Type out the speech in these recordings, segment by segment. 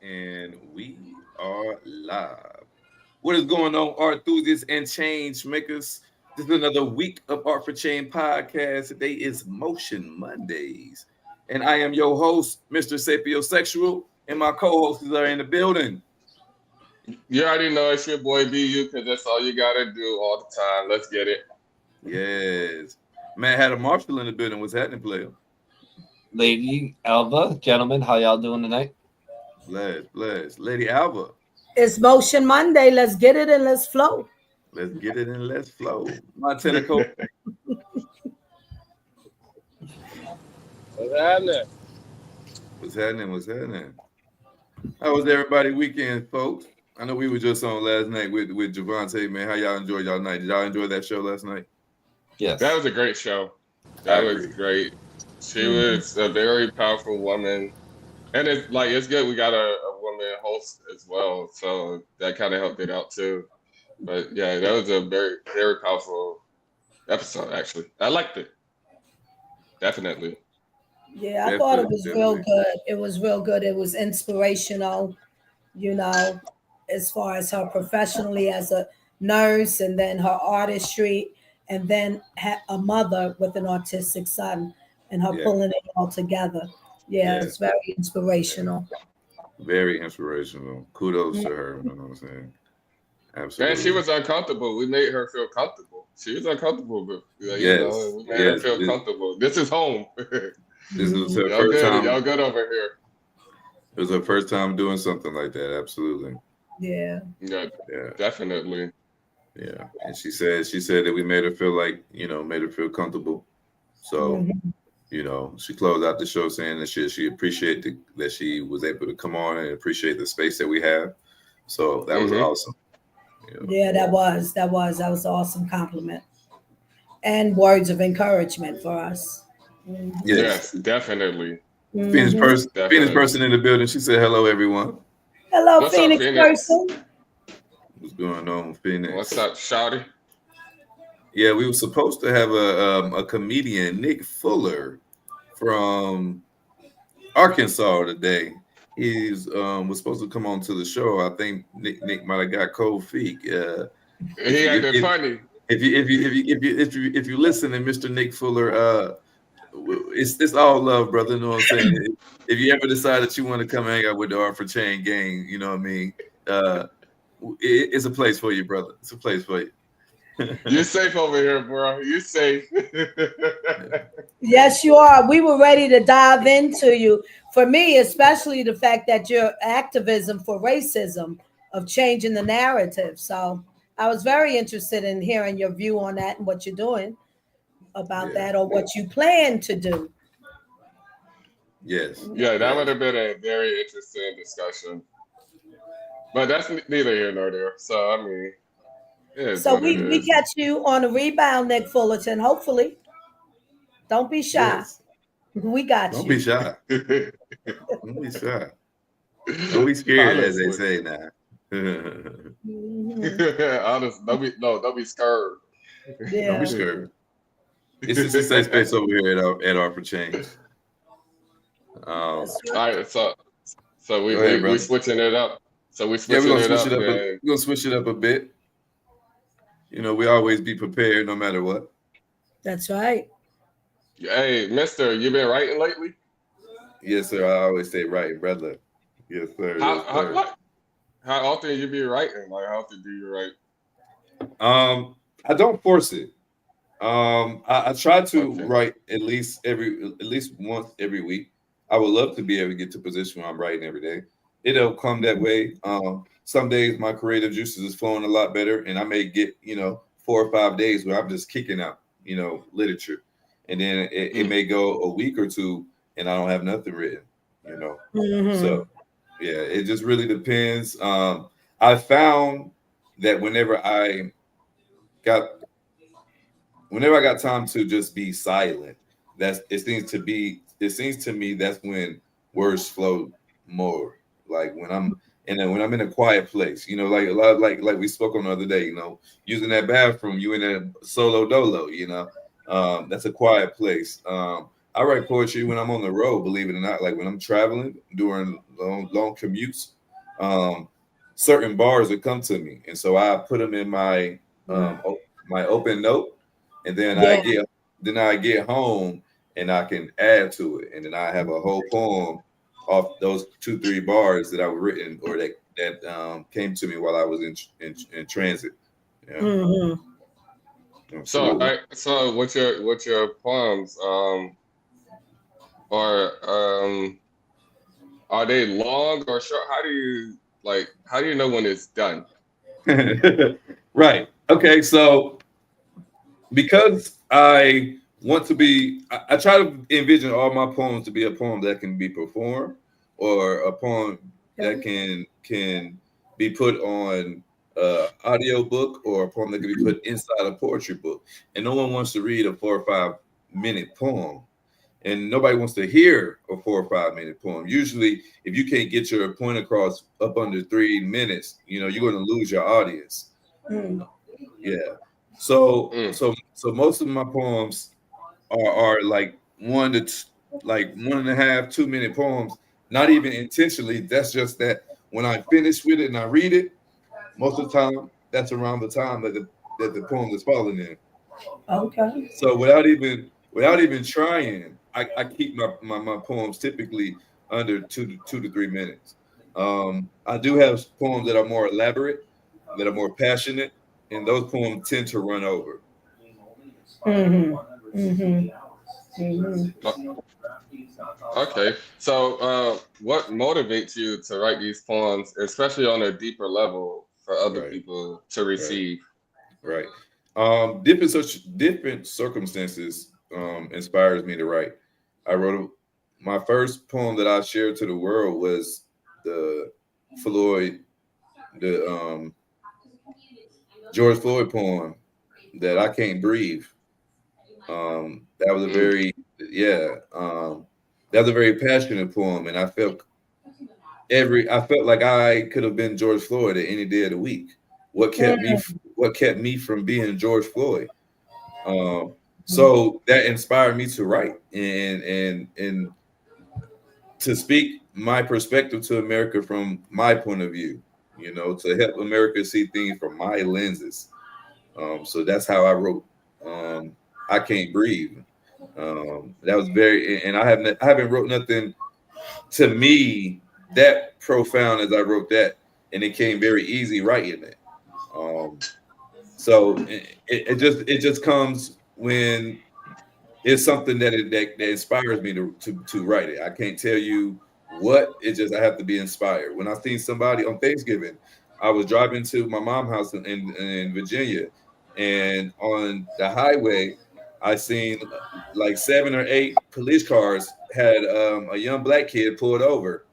And we are live. What is going on, art enthusiasts and change makers? This is another week of Art for Change podcast. Today is Motion Mondays. And I am your host, Mr. Sapiosexual, and my co-hosts are in the building. You already know it's your boy BU because that's all you gotta do all the time. Let's get it. Yes. Man, had a Marshall in the building. What's happening, player? Lady Alva, gentlemen, how y'all doing tonight? Bless. Lady Alva. It's Motion Monday. Let's get it and let's flow. Let's get it and let's flow. Montana Cole. What's happening? What's happening? How was everybody weekend, folks? I know we were just on last night with Javante, man. How y'all enjoyed y'all night? Did y'all enjoy that show last night? Yes. That was a great show. That was great. She was a very powerful woman. And it's good we got a woman host as well. So that kind of helped it out too. But yeah, that was a very, very powerful episode actually. I liked it. Definitely. Yeah, I thought it was real good. It was real good. It was inspirational, as far as her professionally as a nurse and then her artistry and then a mother with an autistic son and her pulling it all together. Yeah, it's very inspirational. Very inspirational. Kudos to her. You know what I'm saying? Absolutely. And she was uncomfortable. We made her feel comfortable. She was uncomfortable, but we made her feel comfortable. This is home. This is her first time. Y'all good over here. It was her first time doing something like that. Absolutely. Yeah. Yeah, definitely. Yeah. And she said that we made her feel made her feel comfortable. So, she closed out the show saying that she appreciated that she was able to come on and appreciate the space that we have. So that was awesome. Yeah, that was an awesome compliment and words of encouragement for us. Yes, definitely. Phoenix person in the building. She said, "Hello, everyone." Hello, What's Phoenix up, Phoenix person. What's going on, Phoenix? What's up, Shawty? Yeah, we were supposed to have a comedian, Nick Fuller, from Arkansas today. He's was supposed to come on to the show. I think Nick might have got cold feet. He had that funny. If you listen to Mr. Nick Fuller, it's all love, brother. You know what I'm saying? If you ever decide that you want to come hang out with the Art for Chain gang, you know what I mean? It's a place for you, brother. It's a place for you. You're safe over here, bro. You're safe. Yes, you are. We were ready to dive into you. For me, especially the fact that your activism for racism of changing the narrative. So I was very interested in hearing your view on that and what you're doing about that or what you plan to do. Yes. Yeah, that would have been a very interesting discussion. But that's neither here nor there. So, I mean, so we catch you on a rebound, Nick Fullerton, hopefully. Don't be shy. Yes. We got Don't you. Be shy. Don't be shy. Don't be scared, as they say now. Honest, don't be scared. Yeah. Don't be scared. It's just a safe space over here at Art for Change. All right, so we switching it up. So we're gonna switch it up a bit. We always be prepared no matter what. That's right. Hey, mister, you been writing lately? Yes, sir. I always say writing, brother. Yes, sir. How often you be writing? Like, how often do you write? I don't force it. I try to write at least once every week. I would love to be able to get to a position where I'm writing every day. It'll come that way. Some days my creative juices is flowing a lot better, and I may get 4 or 5 days where I'm just kicking out literature, and then it may go a week or two and I don't have nothing written. So yeah, it just really depends. I found that whenever I got time to just be silent, it seems to me that's when words flow more. Like when I'm in a quiet place, like we spoke on the other day, using that bathroom, you in a solo dolo, that's a quiet place. I write poetry when I'm on the road, believe it or not. Like when I'm traveling during long commutes, um, certain bars would come to me, and so I put them in my open note, and Yeah. then I get home and I can add to it, and then I have a whole poem off those 2-3 bars that I've written or that came to me while I was in transit. Yeah, Mm-hmm. So, absolutely. with your poems, are are they long or short? How do you know when it's done? Right. Okay. So because I want to be, I try to envision all my poems to be a poem that can be performed or a poem that Okay. can be put on audio book or a poem that can be put inside a poetry book. And no one wants to read a 4 or 5 minute poem. And nobody wants to hear a 4 or 5 minute poem. Usually, if you can't get your point across up under 3 minutes, you're going to lose your audience. Mm. Yeah. So Mm. so so most of my poems are like like 1.5, 2 minute poems. Not even intentionally. That's just that when I finish with it and I read it, most of the time that's around the time that the poem is falling in. Okay. So without even trying, I keep my poems typically under 2 to 3 minutes. I do have poems that are more elaborate, that are more passionate, and those poems tend to run over. Mm-hmm. Mm-hmm. Mm-hmm. Okay. So, what motivates you to write these poems, especially on a deeper level for other Right, people to right, receive? right. Different circumstances inspires me to write. I wrote my first poem that I shared to the world was the Floyd, the George Floyd poem that I can't breathe. That was a Mm. very yeah. That was a very passionate poem, and I felt like I could have been George Floyd at any day of the week. What kept me Mm-hmm. f- what kept me from being George Floyd? So that inspired me to write and to speak my perspective to America from my point of view. To help America see things from my lenses. So that's how I wrote. I can't breathe. That was and I haven't wrote nothing to me that profound as I wrote that, and it came very easy writing it. Um, so it just comes when it's something that inspires me to write it. I can't tell you what. It just I have to be inspired. When I seen somebody on Thanksgiving, I was driving to my mom's house in Virginia, and on the highway, I seen like 7 or 8 police cars had a young black kid pulled over,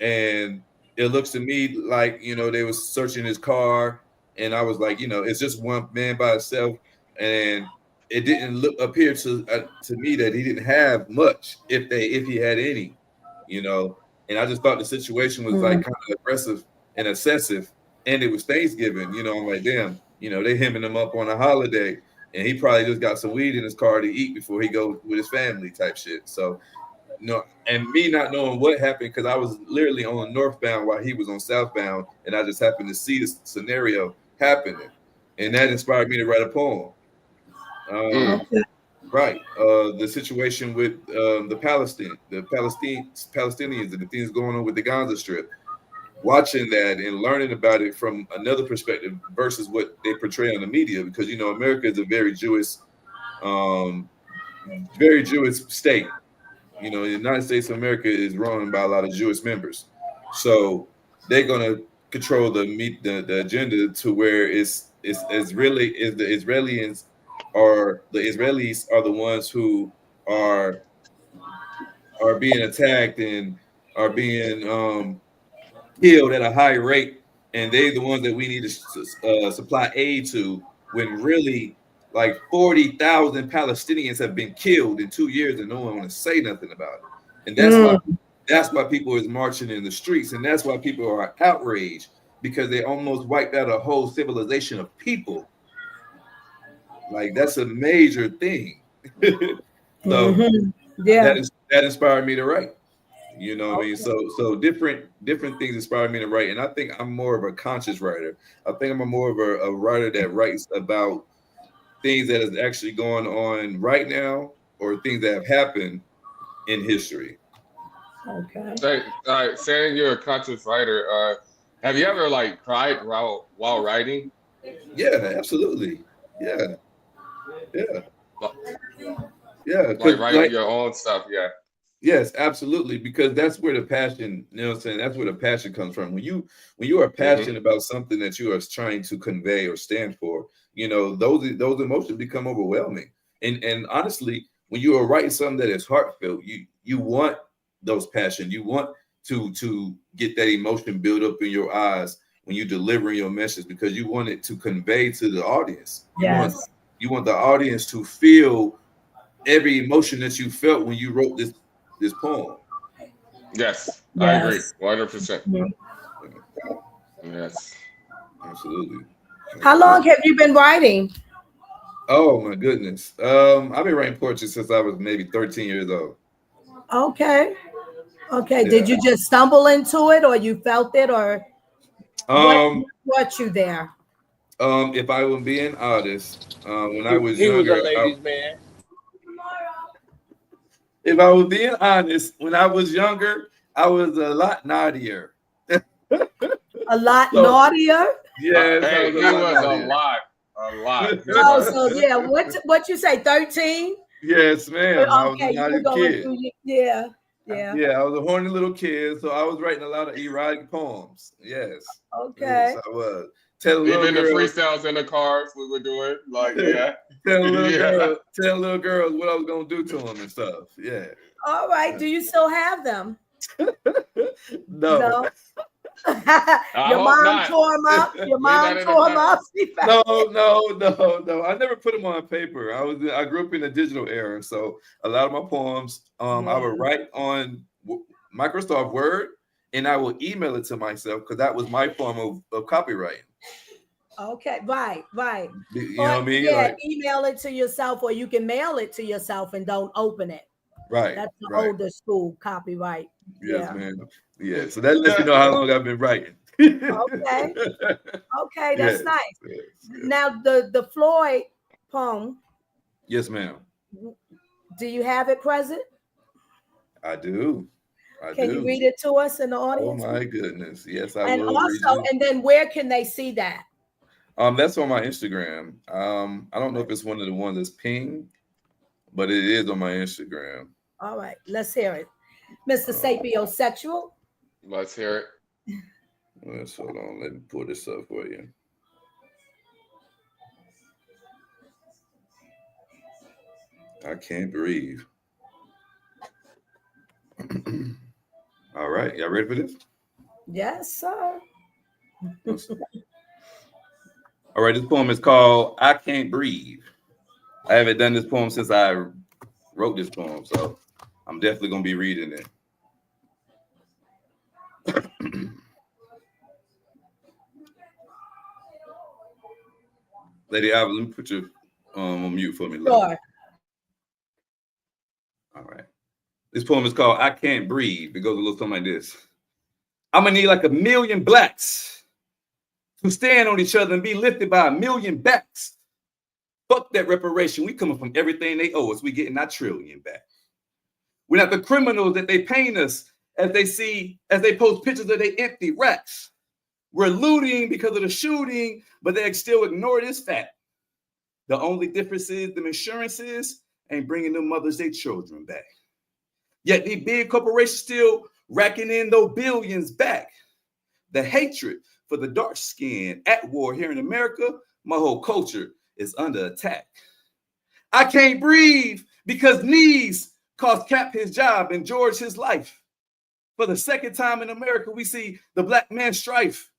and it looks to me like they was searching his car, and I was like, it's just one man by himself, and it didn't appear to me that he didn't have much, if he had any, and I just thought the situation was like kind of aggressive and excessive, and it was Thanksgiving. I'm like, damn, they hemming him up on a holiday, and he probably just got some weed in his car to eat before he goes with his family type shit. So and me not knowing what happened because I was literally on northbound while he was on southbound, and I just happened to see this scenario happening, and that inspired me to write a poem. Mm. Okay. Right, the situation with the Palestinians and the things going on with the Gaza Strip. Watching that and learning about it from another perspective versus what they portray on the media, because America is a um, very Jewish state. The United States of America is run by a lot of Jewish members, so they're gonna control the agenda to where it's really is the Israelis are the ones who are are being attacked and are being killed at a high rate, and they're the ones that we need to supply aid to. When really, like 40,000 Palestinians have been killed in 2 years, and no one want to say nothing about it. And Mm. that's why people is marching in the streets, and that's why people are outraged because they almost wiped out a whole civilization of people. Like that's a major thing. So Mm-hmm. Yeah. That inspired me to write. You know what I mean? Okay. So different things inspire me to write, and I think I'm more of a conscious writer. I think I'm more of a writer that writes about things that is actually going on right now or things that have happened in history. Okay. All right, saying you're a conscious writer, have you ever like cried while writing? Yeah, absolutely. Yeah, yeah, Like yeah. like Because writing like your own stuff, yeah. yes, absolutely. Because that's where the passion, you know what I'm saying? That's where the passion comes from. When you are Mm-hmm. passionate about something that you are trying to convey or stand for, you know, those emotions become overwhelming. And honestly, when you are writing something that is heartfelt, you want those passion. You want to get that emotion build up in your eyes when you delivering your message because you want it to convey to the audience. Yes. You want the audience to feel every emotion that you felt when you wrote this poem. Yes, I agree, Yes. 100%. Mhm. Yes. Absolutely. How long Absolutely. have you been writing? Oh my goodness. I've been writing poetry since I was maybe 13 years old. Okay. Okay. Did Yeah. you just stumble into it or you felt it or what Um, brought you there? if I was being honest, when I was He was a younger, ladies' man. if I was being honest, when I was younger, I was a lot naughtier. A lot So naughtier? yes, I Hey, was a he lot was naughtier. a lot. He Oh, was. so yeah, what you say, 13? Yes, ma'am. I was a Okay, you were naughty going kid. through yeah, yeah. Yeah, I was a horny little kid, so I was writing a lot of erotic poems. Yes, yes, Okay. I was. Telling little Even the girls, freestyles in the cars we were doing, like yeah, yeah. telling little girls what I was gonna do to them and stuff. Yeah. All right. Do you still have them? No, No. I Your hope mom not. tore them up. Your Leave that mom in the tore them up. comments. She found no, it. no. I never put them on paper. I grew up in the digital era, so a lot of my poems, I Yeah. would write on Microsoft Word, and I would email it to myself because that was my form of copywriting. Okay. Right. Right. You Or know what I mean? yeah, Like, email it to yourself, or you can mail it to yourself and don't open it. right, That's the right. older school copyright. Yes, Yeah. man. Yeah. So that lets you know how long I've been writing. Okay. Okay. That's Yes, nice. yes. Now the Floyd poem. Yes, ma'am. Do you have it present? I do. I Can you do. read it to us in the Oh audience? my goodness. Yes, I And will read also, you. and then where can they see that? That's on my Instagram. I don't know if it's one of the ones that's pinged, but it is on my Instagram. All right, let's hear it. Mr. Um, Sapiosexual. Let's hear it. let's hold on. Let me pull this up for you. I can't breathe. All right, y'all ready for this? Yes, sir. All right, this poem is called "I Can't Breathe." I haven't done this poem since I wrote this poem, so I'm definitely gonna be reading it. Lady Alva, let me put you on mute for me, love. Sure. All right. This poem is called "I Can't Breathe." It goes a little something like this. I'm gonna need like 1,000,000 blacks to stand on each other and be lifted by 1,000,000 backs. Fuck that reparation. We coming from everything they owe us. We getting our trillion back. We're not the criminals that they paint us as they post pictures of their empty racks. We're looting because of the shooting, but they still ignore this fact. The only difference is the insurances ain't bringing them mothers their children back. Yet these big corporations still racking in those billions back. The hatred for the dark skin at war here in America, my whole culture is under attack. I can't breathe because knees cost Cap his job and George his life. For the second time in America, we see the black man strife.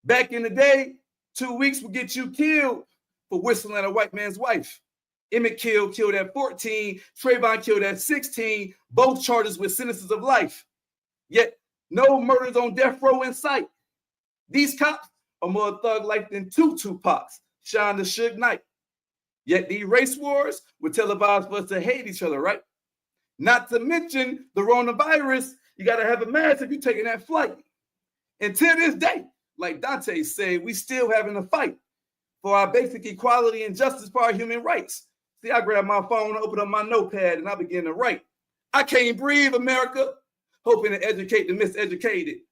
Back in the day, 2 weeks would get you killed for whistling at a white man's wife. Emmett killed at 14. Trayvon killed at 16. Both charges with sentences of life. Yet no murders on death row in sight. These cops are more thug-like than two Tupacs, Sean the Suge Knight. Yet these race wars were televised for us to hate each other, right? Not to mention the coronavirus. You got to have a mask if you're taking that flight. And to this day, like Dante said, we still having a fight for our basic equality and justice for our human rights. See, I grab my phone, open up my notepad, and I begin to write. I can't breathe, America, hoping to educate the miseducated,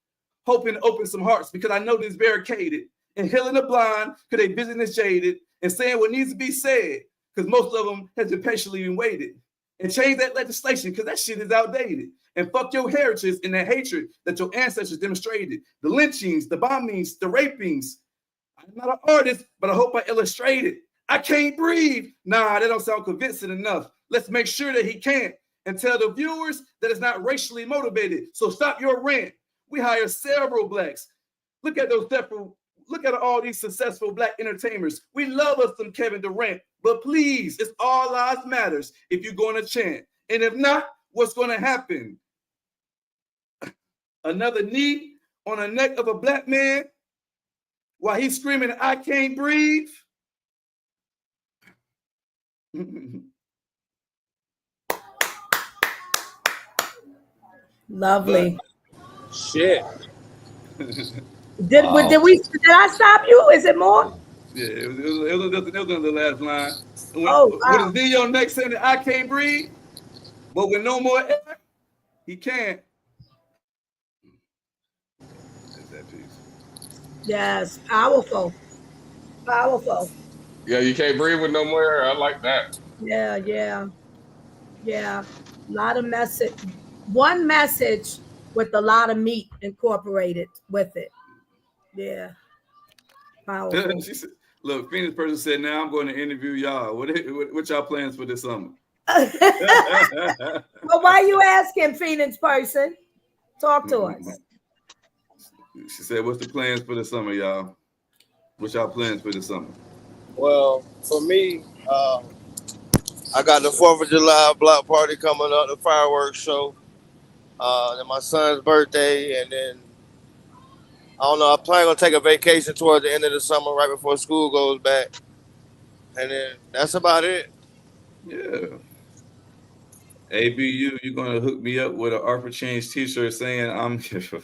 hoping to open some hearts because I know this barricaded, and healing the blind because they vision is jaded, and saying what needs to be said because most of them has been patiently been waited. And change that legislation because that shit is outdated. And fuck your heritage and the hatred that your ancestors demonstrated. The lynchings, the bombings, the rapings. I'm not an artist, but I hope I illustrate it. I can't breathe. Nah, that don't sound convincing enough. Let's make sure that he can't. And tell the viewers that it's not racially motivated. So stop your rant. We hire several blacks. Look at all these successful black entertainers. We love us some Kevin Durant. But please, it's all lives matters if you're going to chant. And if not, what's going to happen? Another knee on the neck of a black man while he's screaming, I can't breathe. Lovely. Shit. Did I stop you? Is it more? Yeah, it was the last line. Wow. With his video next saying I can't breathe, but with no more air, he can't. That's that piece. Yes, powerful. Powerful. Yeah, you can't breathe with no more air. I like that. Yeah. A lot of message. One message with a lot of meat incorporated with it. Yeah. Powerful. She said, look, Phoenix person said, now I'm going to interview y'all. What y'all plans for this summer? Well, why are you asking, Phoenix person? Talk to us. She said, what's the plans for the summer, y'all? What's y'all plans for the summer? Well, for me, I got the 4th of July block party coming up, the fireworks show. Then my son's birthday, and then I don't know. I'm planning on take a vacation towards the end of the summer, right before school goes back, and then that's about it. Yeah. ABU, you're gonna hook me up with an Art for Change T-shirt saying I'm here for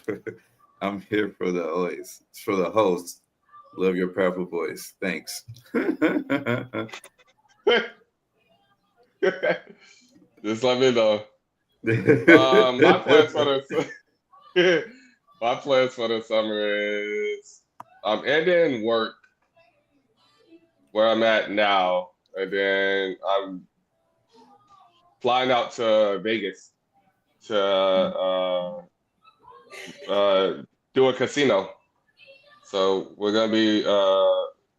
the host. Love your powerful voice. Thanks. Just let me know. My plans for the summer is I'm ending work where I'm at now, and then I'm flying out to Vegas to do a casino. So we're gonna be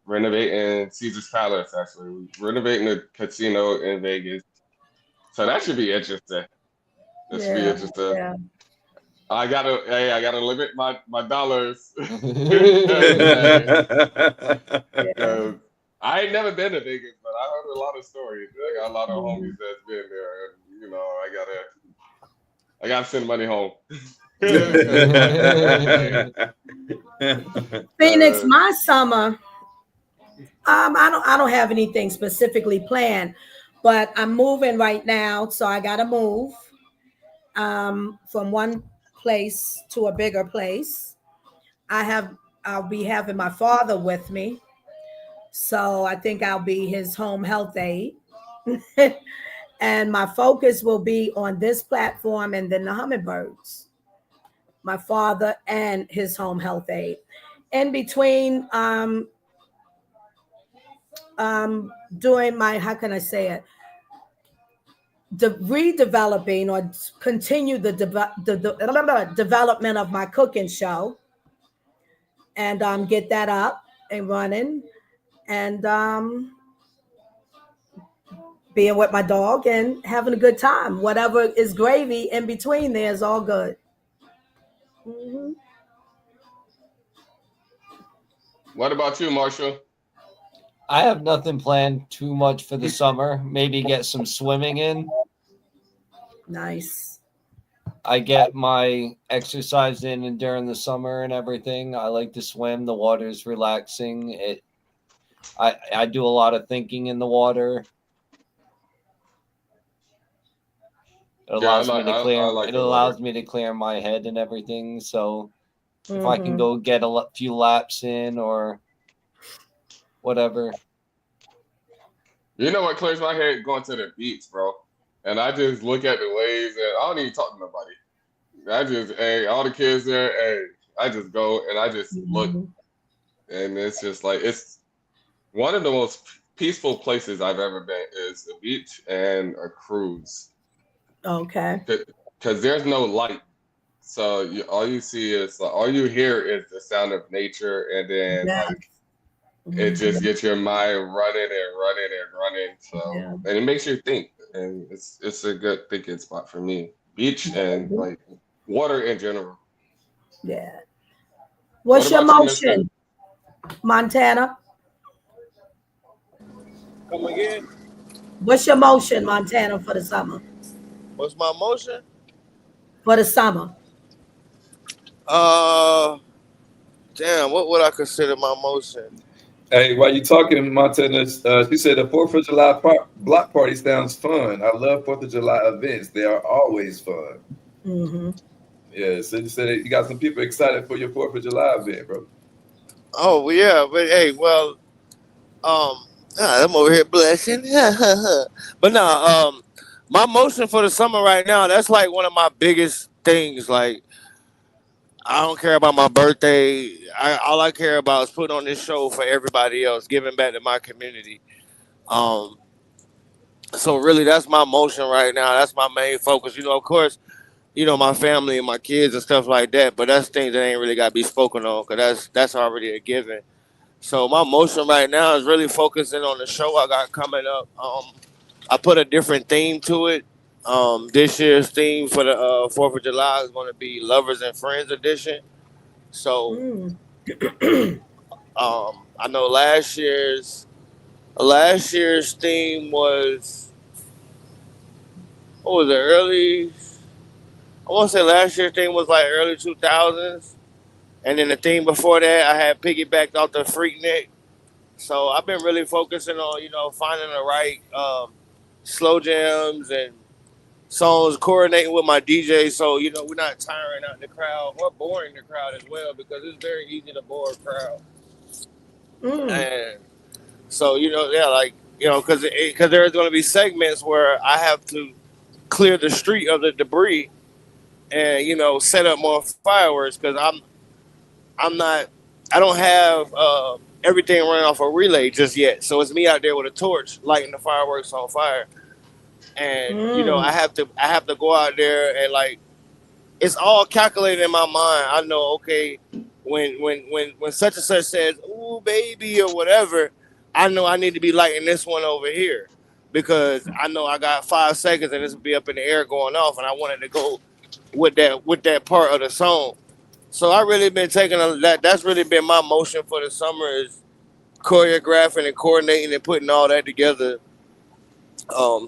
renovating Caesar's Palace. Actually, we're renovating the casino in Vegas. So that should be interesting. That should be interesting. Yeah. I gotta limit my dollars. I ain't never been to Vegas, but I heard a lot of stories. I got a lot of homies that's been there, and you know, I gotta send money home. Phoenix, my summer. I don't have anything specifically planned, but I'm moving right now, so I gotta move from one place to a bigger place. I'll be having my father with me, so I think I'll be his home health aide. And my focus will be on this platform and then the hummingbirds, my father and his home health aide. In between doing my, how can I say it, the redeveloping or continue the development of my cooking show, and get that up and running, and being with my dog and having a good time. Whatever is gravy in between there is all good. Mm-hmm. What about you, Marshall? I have nothing planned too much for the summer. Maybe get some swimming in. Nice. I get my exercise in and during the summer and everything. I like to swim. The water's relaxing. I do a lot of thinking in the water. It allows me to clear. I like It the water. allows me to clear my head and everything. So if I can Mhm. go get a few laps in or whatever. You know what clears my head? Going to the beach, bro. And I just look at the waves and I don't even talk to nobody. I just, hey, all the kids there, hey, I just go and I just look, Mhm. and it's just like it's one of the most peaceful places I've ever been is the beach and a cruise, Okay. because there's no light, so all you see is like, all you hear is the sound of nature, and then Yeah. like it just Mhm. gets your mind running and running and running. So Yeah. and it makes you think, and it's a good thinking spot for me. Beach and like water in general. Yeah. What What's your about you, Mister? motion, Montana? Come again? What's your motion, Montana, for the summer? What's my motion? For the summer. Uh, Damn. What would I consider my motion? Hey, while you talking, Montana, she said the Fourth of July block party sounds fun. I love Fourth of July events; they are always fun. Mm-hmm. Yeah, so you said you got some people excited for your Fourth of July event, bro. Oh well, yeah, but hey, well, I'm over here blushing. But no, my motion for the summer right now, that's like one of my biggest things. Like, I don't care about my birthday. All I care about is putting on this show for everybody else, giving back to my community. Um, so really, that's my motion right now. That's my main focus. Of course, my family and my kids and stuff like that. But that's things that ain't really got to be spoken on because that's already a given. So my motion right now is really focusing on the show I got coming up. I put a different theme to it. This year's theme for the 4th of July is going to be Lovers and Friends edition. So Mm. I know last year's theme was, what was it, early? I want to say last year's theme was like early 2000s, and then the theme before that I had piggybacked off the Freaknik. So I've been really focusing on finding the right slow jams and songs, coordinating with my DJ, so we're not tiring out the crowd or boring the crowd as well, because it's very easy to bore a crowd. Mm. And so yeah, like because there's going to be segments where I have to clear the street of the debris and set up more fireworks, because I'm not I don't have everything running off a relay just yet. So it's me out there with a torch lighting the fireworks on fire. And Mm. I have to go out there and, like, it's all calculated in my mind. I know, okay, when such and such says, "Ooh, baby," or whatever, I know I need to be lighting this one over here, because I know I got 5 seconds and this will be up in the air going off, and I wanted to go with that part of the song. So I really been taking that. That's really been my motion for the summer, is choreographing and coordinating and putting all that together.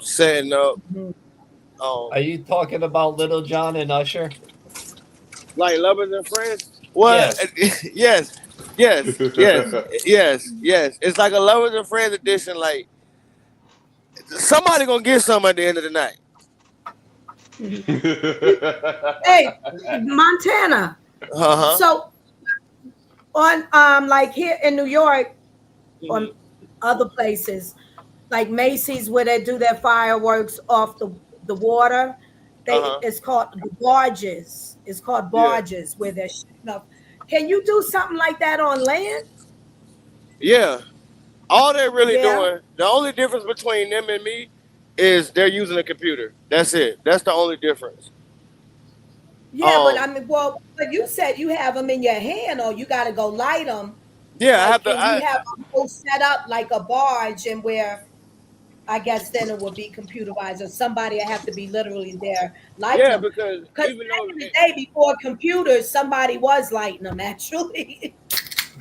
Setting up, um, Are you talking about Little John and Usher? like Lovers and Friends. What? Yes. Yes, yes. It's like a Lovers and Friends edition. Like, somebody gonna get some at the end of the night. Hey, Montana. Uh huh. So on like here in New York, on other places like Macy's, where they do their fireworks off the water, Uh they huh. it's called the barges. It's called Yeah. barges where they're shooting up. Can you do something like that on land? Yeah. All they're really Yeah. doing, the only difference between them and me is they're using a computer. That's it. That's the only difference. Yeah, but Um. I mean, well, but you said you have them in your hand, or you got to go light them. Yeah. I Like, have to. can you have them all set up like a barge, and where I guess then it would be computerized, or somebody would have to be literally there lighting Yeah, them. because Because even back though in the day, before computers, somebody was lighting them actually.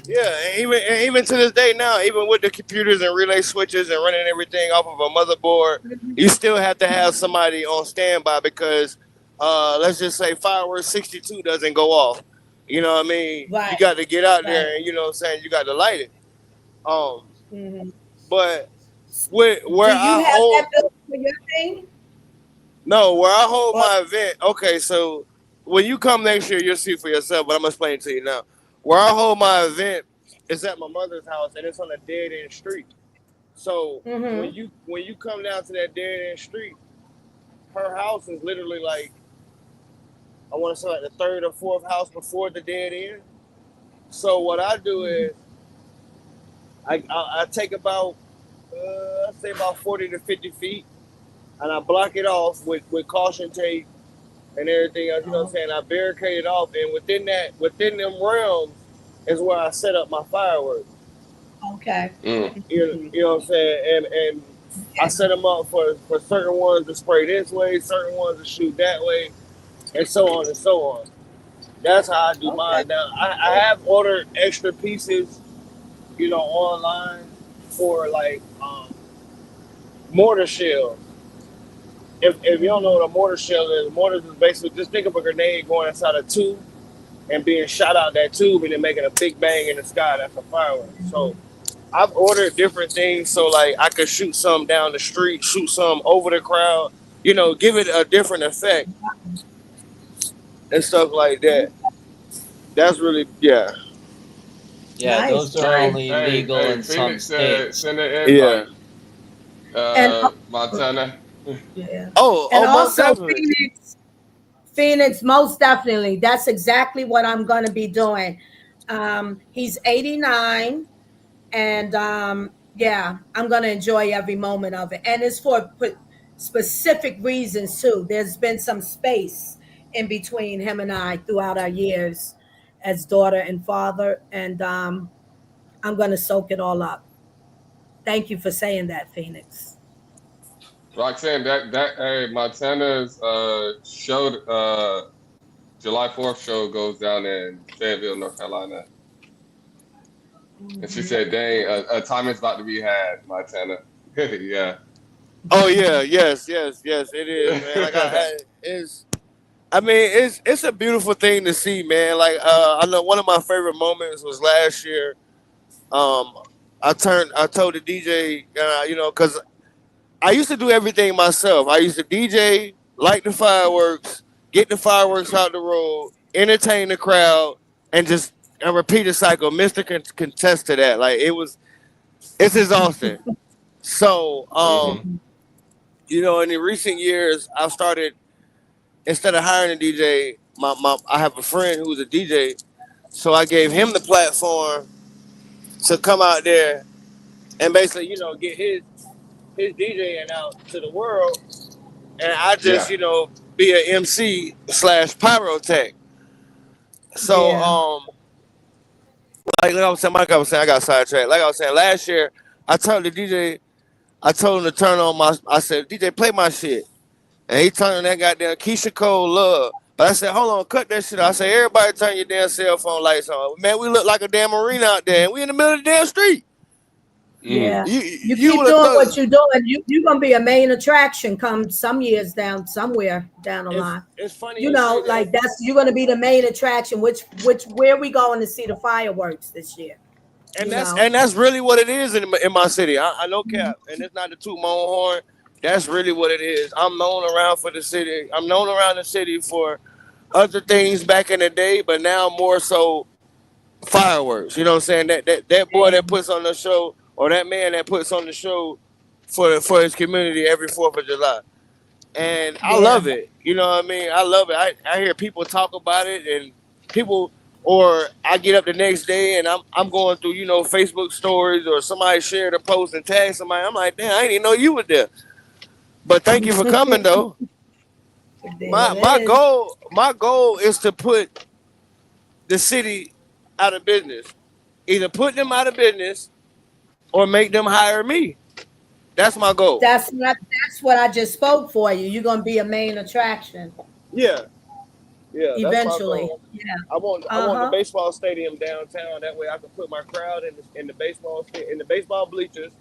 yeah, and even to this day now, even with the computers and relay switches and running everything off of a motherboard, you still have to have somebody on standby, because let's just say fireworks 62 doesn't go off. You know what I mean? You Right, got to get out right. there and, what I'm saying, you got to light it. Um, Hmm. but where Do you I have that hold, built for your thing? No, where I hold Or, my event. Okay, so when you come next year, you'll see for yourself. But I'm gonna explain it to you now. Where I hold my event is at my mother's house, and it's on a dead end street. So mm-hmm. when you come down to that dead end street, her house is literally like I want to say like the third or fourth house before the dead end. So what I do is I take about I say about 40 to 50 feet, and I block it off with caution tape and everything else. You know what I'm Oh, saying? I barricade it off, and within them realms is where I set up my fireworks. okay. You know what I'm saying? And I Okay. set them up for certain ones to spray this way, certain ones to shoot that way, and so on and so on. That's how I do Okay. mine. Now I have ordered extra pieces, online for like mortar shells. If you don't know Mm-hmm. what a mortar is basically just think of a grenade going inside a tube and being shot out that tube and then making a big bang in the sky. That's a firework. So I've ordered different things so like I could shoot some down the street, shoot some over the crowd, give it a different effect and stuff like that. That's really yeah. Yeah, Nice, those are So, nice. only hey, legal hey, in some Phoenix said states. send an Yeah. invite. And Montana. yeah. And Oh, most also definitely. Phoenix, most definitely. That's exactly what I'm going to be doing. He's 89, and yeah, I'm going to enjoy every moment of it. And it's for specific reasons too. There's been some space in between him and I throughout our years as daughter and father, and I'm going to soak it all up. Thank you for saying that, Phoenix. Roxanne, that hey, Montana's show July 4th show goes down in Fayetteville, North Carolina. And she Mhm. said, dang, a time is about to be had, Montana. Yeah. Oh yeah, yes, it is, man. Like I mean, it's a beautiful thing to see, man. Like I know one of my favorite moments was last year. Um, I told the DJ, because I used to do everything myself. I used to DJ, light the fireworks, get the fireworks out the road, entertain the crowd, and just and repeat the cycle. Mister can contest to that. Like it's exhausting. So, hmm in the recent years, I've started instead of hiring a DJ, I have a friend who's a DJ, so I gave him the platform to come out there and basically, get his DJing out to the world, and I just, Yeah. be an MC slash pyrotech. So, Yeah. like I was saying, I got sidetracked. Like I was saying, last year, I told the DJ, I told him to turn on I said, DJ, play my shit. And he turned on that goddamn Keisha Cole Love. But I said, hold on, cut that shit out. I said, everybody turn your damn cell phone lights on. Man, we look like a damn marina out there, and we in the middle of the damn street. Mm. Yeah. You You you keep would have doing thought what you're doing. You're gonna be a main attraction come some years down somewhere down the line. it's funny You you say know, that. like that's you're gonna be the main attraction. Which where we going to see the fireworks this year? And You that's know. and that's really what it is in my city. I know cap, and it's not to toot my own horn. That's really what it is. I'm known around for the city. I'm known around the city for other things back in the day, but now more so fireworks. You know what I'm saying? That boy that puts on the show, or that man that puts on the show for his community every 4th of July. And I Yeah. love it. You know what I mean? I love it. I hear people talk about it, and people, or I get up the next day and I'm going through Facebook stories, or somebody shared a post and tag somebody. I'm like, damn, I didn't even know you were there. But thank you for coming though. There My it my is. goal my goal is to put the city out of business. Either put them out of business or make them hire me. That's my goal. That's what I just spoke for you. You're gonna be a main attraction Yeah, yeah, that's my eventually. goal. Yeah. I want the Uh-huh. baseball stadium downtown. That way I can put my crowd in the baseball bleachers.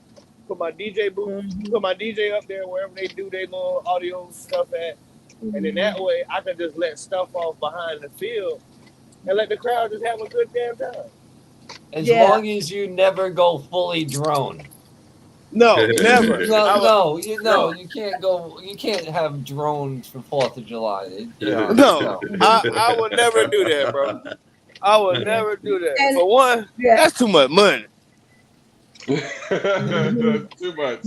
Put my DJ booth, Hmm. put my DJ up there wherever they do their little audio stuff at, and then Hmm. that way I can just let stuff off behind the field and let the crowd just have a good damn time. As Yeah. long as you never go fully drone. No, never. You can't go. You can't have drones for 4th of July. No, I would never do that, bro. I would never do that. And For one, that's too much money. That's too much.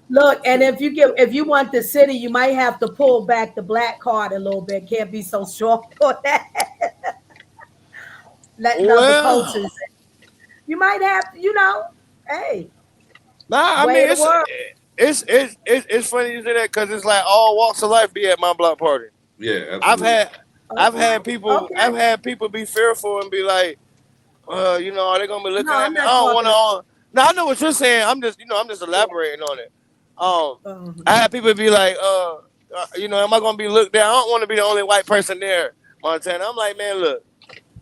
Look, and if you want the city, you might have to pull back the black card a little bit. Can't be so strong on that. Letting other Well, cultures. You might have, hey, nah, I way mean of the world. it's funny you say that because it's like all walks of life be at my block party. Yeah, I've absolutely. had I've Okay. had people Okay. I've had people be fearful and be like, are they gonna be looking No, at I'm me? I not don't want talking. to. No, I know what you're saying. I'm just elaborating on it. Uh, I had people be like, am I gonna be looked at? I don't want to be the only white person there, Montana. I'm like, man, look,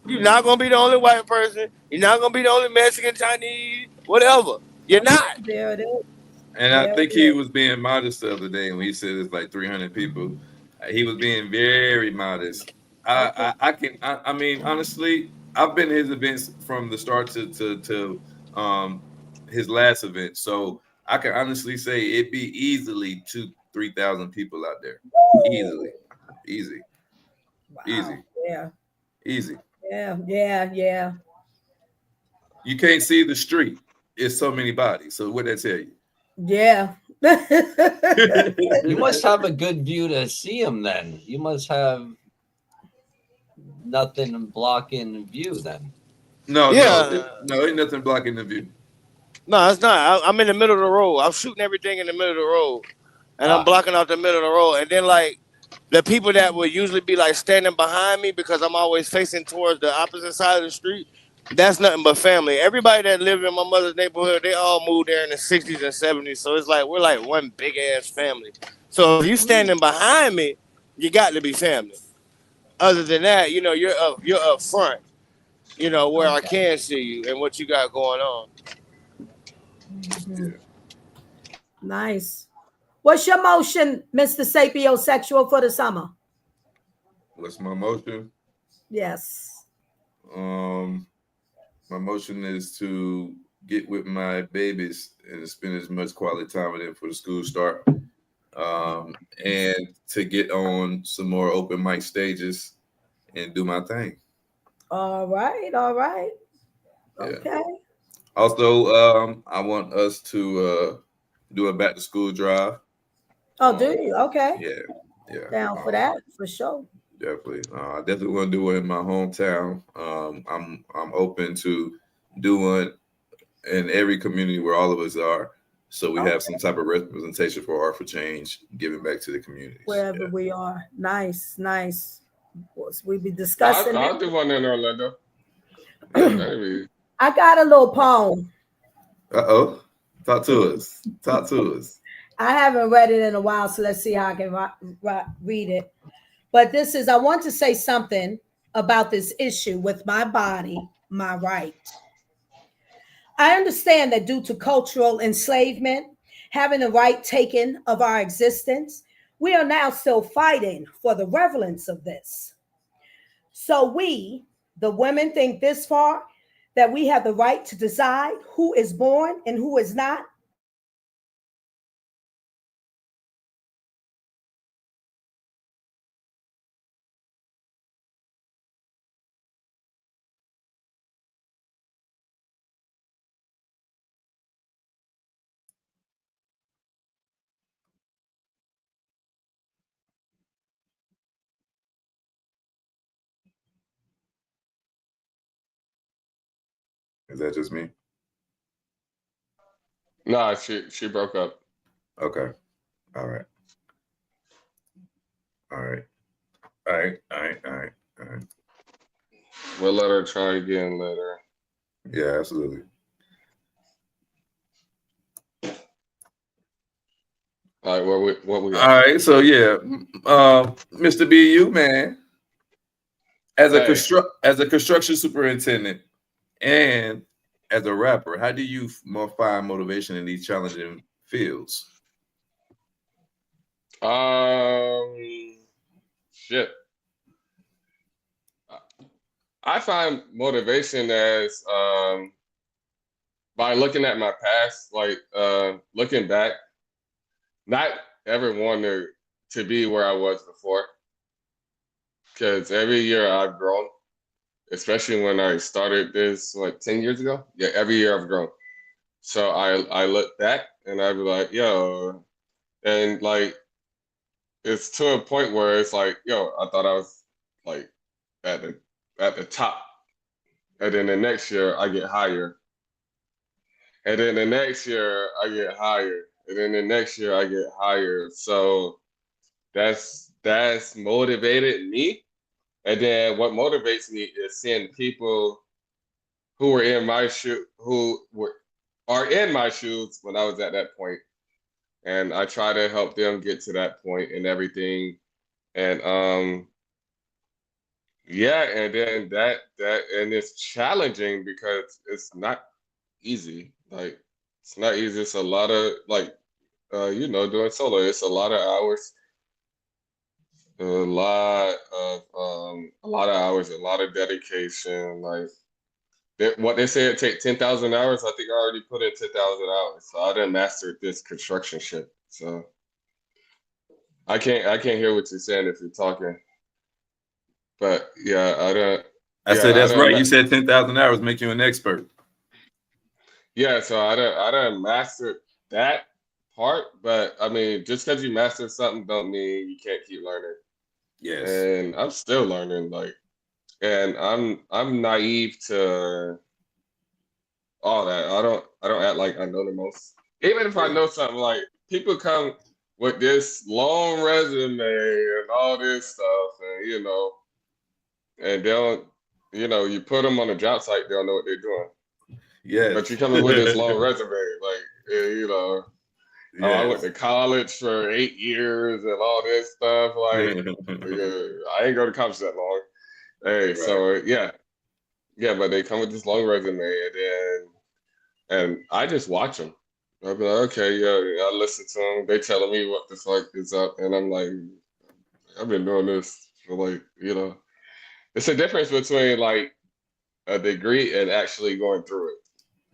you're not gonna be the only white person. You're not gonna be the only Mexican, Chinese, whatever. You're not. there it is. And I There think it he is. was being modest the other day when he said it's like 300 people. He was being very modest. Okay. I mean, honestly, I've been to his events from the start to his last event, so I can honestly say it'd be easily 2,000-3,000 people out there, easily, easy, Wow. easy, Yeah. easy. Yeah. You can't see the street. It's so many bodies. So what that tell you? Yeah. You must have a good view to see him. Then you must have nothing blocking view. Then No, Yeah. ain't nothing blocking the view. No, it's not. I'm in the middle of the road. I'm shooting everything in the middle of the road, and I'm ah, blocking out the middle of the road. And then like the people that would usually be like standing behind me because I'm always facing towards the opposite side of the street. That's nothing but family. Everybody that lived in my mother's neighborhood, they all moved there in the '60s and '70s. So it's like we're like one big ass family. So if you standing behind me, you got to be family. Other than that, you're up front. Where I Okay. can see you and what you got going on. Mhm. Nice. What's your motion, Mr. Sapiosexual, for the summer? What's my motion? Yes. Um, my motion is to get with my babies and spend as much quality time with them for the school start. And to get on some more open mic stages and do my thing. All right. All right. Yeah. Okay. Also, I want us to do a back to school drive. Oh, do you? Okay. Yeah, yeah. Down for that, for sure. Definitely. I definitely want to do it in my hometown. I'm open to doing in every community where all of us are. So we Okay. have some type of representation for Art for Change, giving back to the communities. Wherever we are. Nice, nice. We be discussing I'll do one in Orlando. Yeah, maybe. I got a little poem. Uh-oh. Talk to us. Talk to us. I haven't read it in a while, so let's see how I can read it. But I want to say something about this issue with my body, my right. I understand that due to cultural enslavement, having the right taken of our existence, we are now still fighting for the relevance of this. So we, the women, think this far that we have the right to decide who is born and who is not. Is that just me? Nah, she broke up. Okay. All right. All right. All right. All right. All right. All right. We'll let her try again later. Yeah, absolutely. All right, what we All got? right. So yeah, Mr. BU man, Hey, as a construction superintendent and as a rapper, how do you find motivation in these challenging fields? shit. I find motivation as by looking at my past, like looking back, not ever wanting to be where I was before. Because every year I've grown, especially when I started this, 10 years ago? Yeah, every year I've grown. So I look back and I'd be like, yo, and like, it's to a point where it's like, yo, I thought I was like at the top. And then the next year I get higher. And then the next year I get higher. And then the next year I get higher. So that's motivated me. And then what motivates me is seeing people who were in my shoe are in my shoes when I was at that point. And I try to help them get to that point and everything. And yeah, and then that and it's challenging because it's not easy. Like it's not easy. It's a lot of doing solo. It's a lot of hours, a lot of hours, a lot of dedication. Like what they say, it take 10,000 hours. I think I already put in 10,000 hours. So I done mastered this construction shit. So I can't hear what you're saying if you're talking. But yeah, I don't. I Yeah, said that's right. You said 10,000 hours make you an expert. Yeah, so I don't master that part, but I mean, just because you master something don't mean you can't keep learning. Yes. And I'm still learning, and I'm naive to all that. I don't act like I know the most. Even if I know something, like people come with this long resume and all this stuff, and and they'll, you put them on a job site, they'll know what they're doing. Yeah. But you coming with this long resume, oh, I went to college for 8 years and all this stuff. Like, I ain't go to college that long. Hey, right. So yeah, but they come with this long resume, and I just watch them. I'll be like, okay, yeah, I listen to them. They telling me what the fuck is up, and I'm like, I've been doing this for it's a difference between like a degree and actually going through it.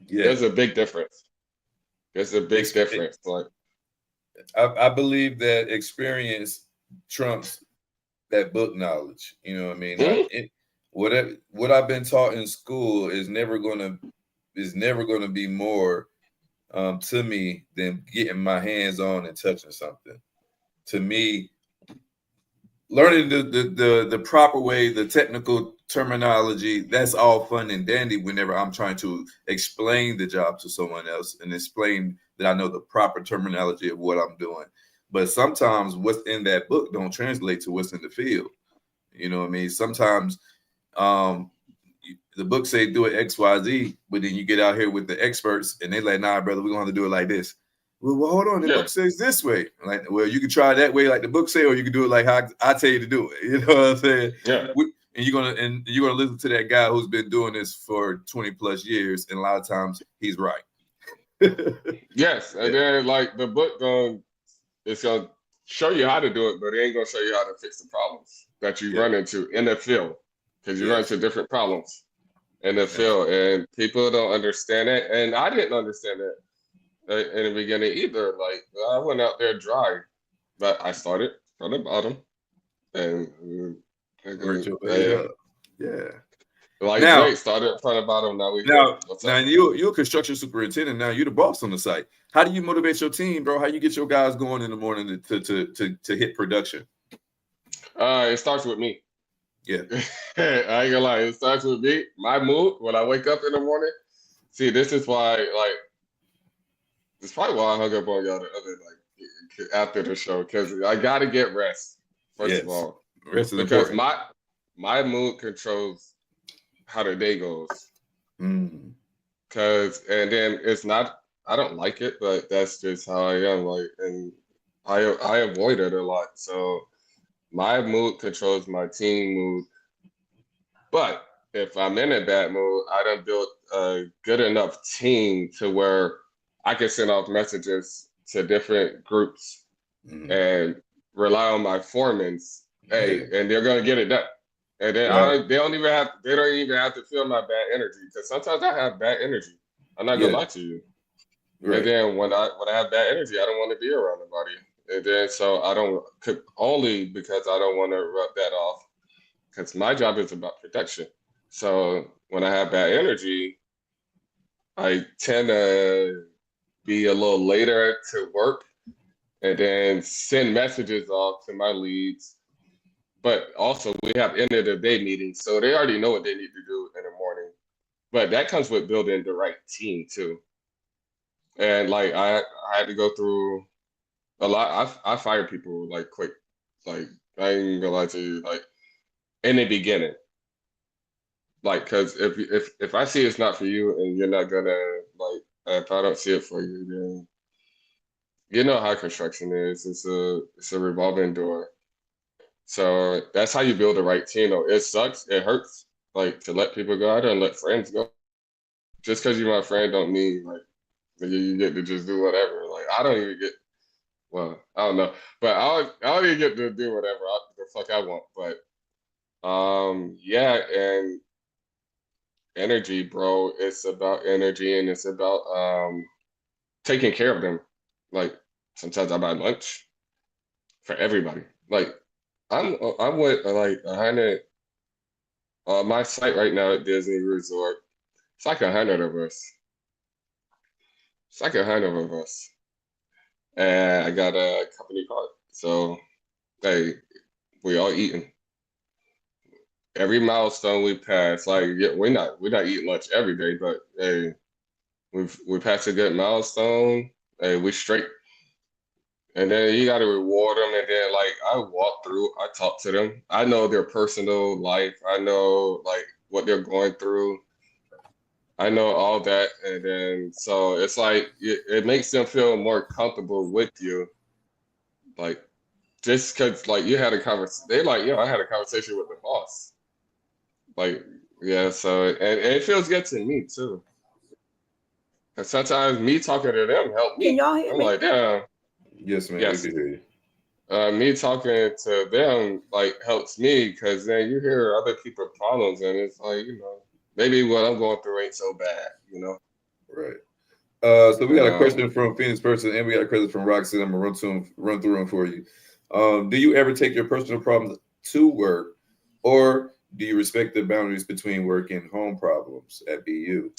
Yeah. There's a big difference. There's a big difference. Like, I believe that experience trumps that book knowledge. You know what I mean? Mm-hmm. What I've been taught in school is never gonna be more to me than getting my hands on and touching something. To me, learning the proper way, the technical terminology, that's all fun and dandy whenever I'm trying to explain the job to someone else and explain that I know the proper terminology of what I'm doing. But sometimes what's in that book don't translate to what's in the field. You know what I mean? Sometimes the book say do it XYZ, but then you get out here with the experts and they like, nah, brother, we're gonna have to do it like this. Well, hold on. The book says this way. Like, well, you can try that way, like the book say, or you can do it like how I tell you to do it. You know what I'm saying? Yeah. And you're gonna listen to that guy who's been doing this for 20 plus years, and a lot of times he's right. Yes, and then like the book it's gonna show you how to do it, but it ain't gonna show you how to fix the problems that you run into in the field, because you run into different problems in the field, and people don't understand it, and I didn't understand it in the beginning either. Like I went out there dry, but I started from the bottom and worked your way up. Yeah. Like now, Drake started from the bottom. Now you're a construction superintendent. Now you're the boss on the site. How do you motivate your team, bro? How you get your guys going in the morning to hit production? It starts with me. Yeah. I ain't gonna lie. It starts with me. My mood when I wake up in the morning. See, this is why, it's probably why I hung up on y'all the other, after the show, because I gotta get rest. First of all, rest is because important. my mood controls how the day goes. Mm. And then it's not, I don't like it, but that's just how I am. Like, and I avoid it a lot. So my mood controls my team mood. But if I'm in a bad mood, I done built a good enough team to where I can send off messages to different groups and rely on my foremans. Hey, and they're gonna get it done. And then they don't even have to feel my bad energy, because sometimes I have bad energy. I'm not gonna lie to you. Right. And then when I have bad energy, I don't want to be around nobody. And then so I don't only because I don't want to rub that off. Because my job is about protection. So when I have bad energy, I tend to be a little later to work and then send messages off to my leads. But also we have end of the day meetings, so they already know what they need to do in the morning. But that comes with building the right team too. And like I had to go through a lot. I fire people like quick. Like I ain't gonna lie to you. Like in the beginning, like because if I see it's not for you and you're not gonna like if I don't see it for you, then you know how construction is. It's a revolving door. So that's how you build the right team. Though it sucks. It hurts. Like to let people go. I don't let friends go. Just because you're my friend don't mean like you get to just do whatever. Like I don't even get. Well, I don't know, but I don't even get to do whatever the fuck I want. But yeah, and energy, bro. It's about energy and it's about taking care of them. Like sometimes I buy lunch for everybody. Like I'm with like 100 my site right now at Disney Resort. It's like 100 of us. It's like 100 of us. And I got a company card. So hey, we all eating. Every milestone we pass, like yeah, we're not eating lunch every day, but hey, we passed a good milestone. Hey, we straight. And then you got to reward them. And then, like, I walk through, I talk to them. I know their personal life. I know, like, what they're going through. I know all that. And then, so it's like, it makes them feel more comfortable with you. Like, just because, like, you had a conversation. They're like, yo, I had a conversation with the boss. Like, yeah, so, and it feels good to me, too. Because sometimes me talking to them help me. Can y'all hear I'm me? like, damn. Yes, man. Yes. We can hear you. Me talking to them like helps me because then you hear other people's problems and it's like, you know, maybe what I'm going through ain't so bad, you know. Right. So we got a question from Phoenix Person and we got a question from Roxanne. I'm gonna run through them for you. Do you ever take your personal problems to work, or do you respect the boundaries between work and home problems at BU?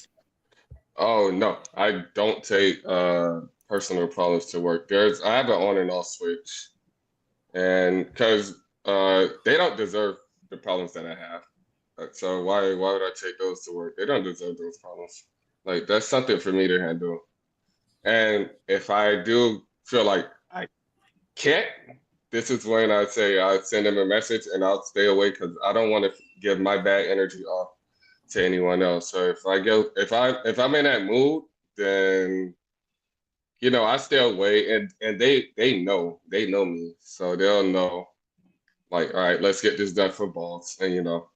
Oh no, I don't take personal problems to work. I have an on and off switch, and because they don't deserve the problems that I have. So why would I take those to work? They don't deserve those problems. Like that's something for me to handle. And if I do feel like I can't, this is when I say I send them a message and I'll stay away because I don't want to give my bad energy off to anyone else. So if I'm in that mood, then you know I stay away and they know me, so they'll know like all right, let's get this done for balls, and you know,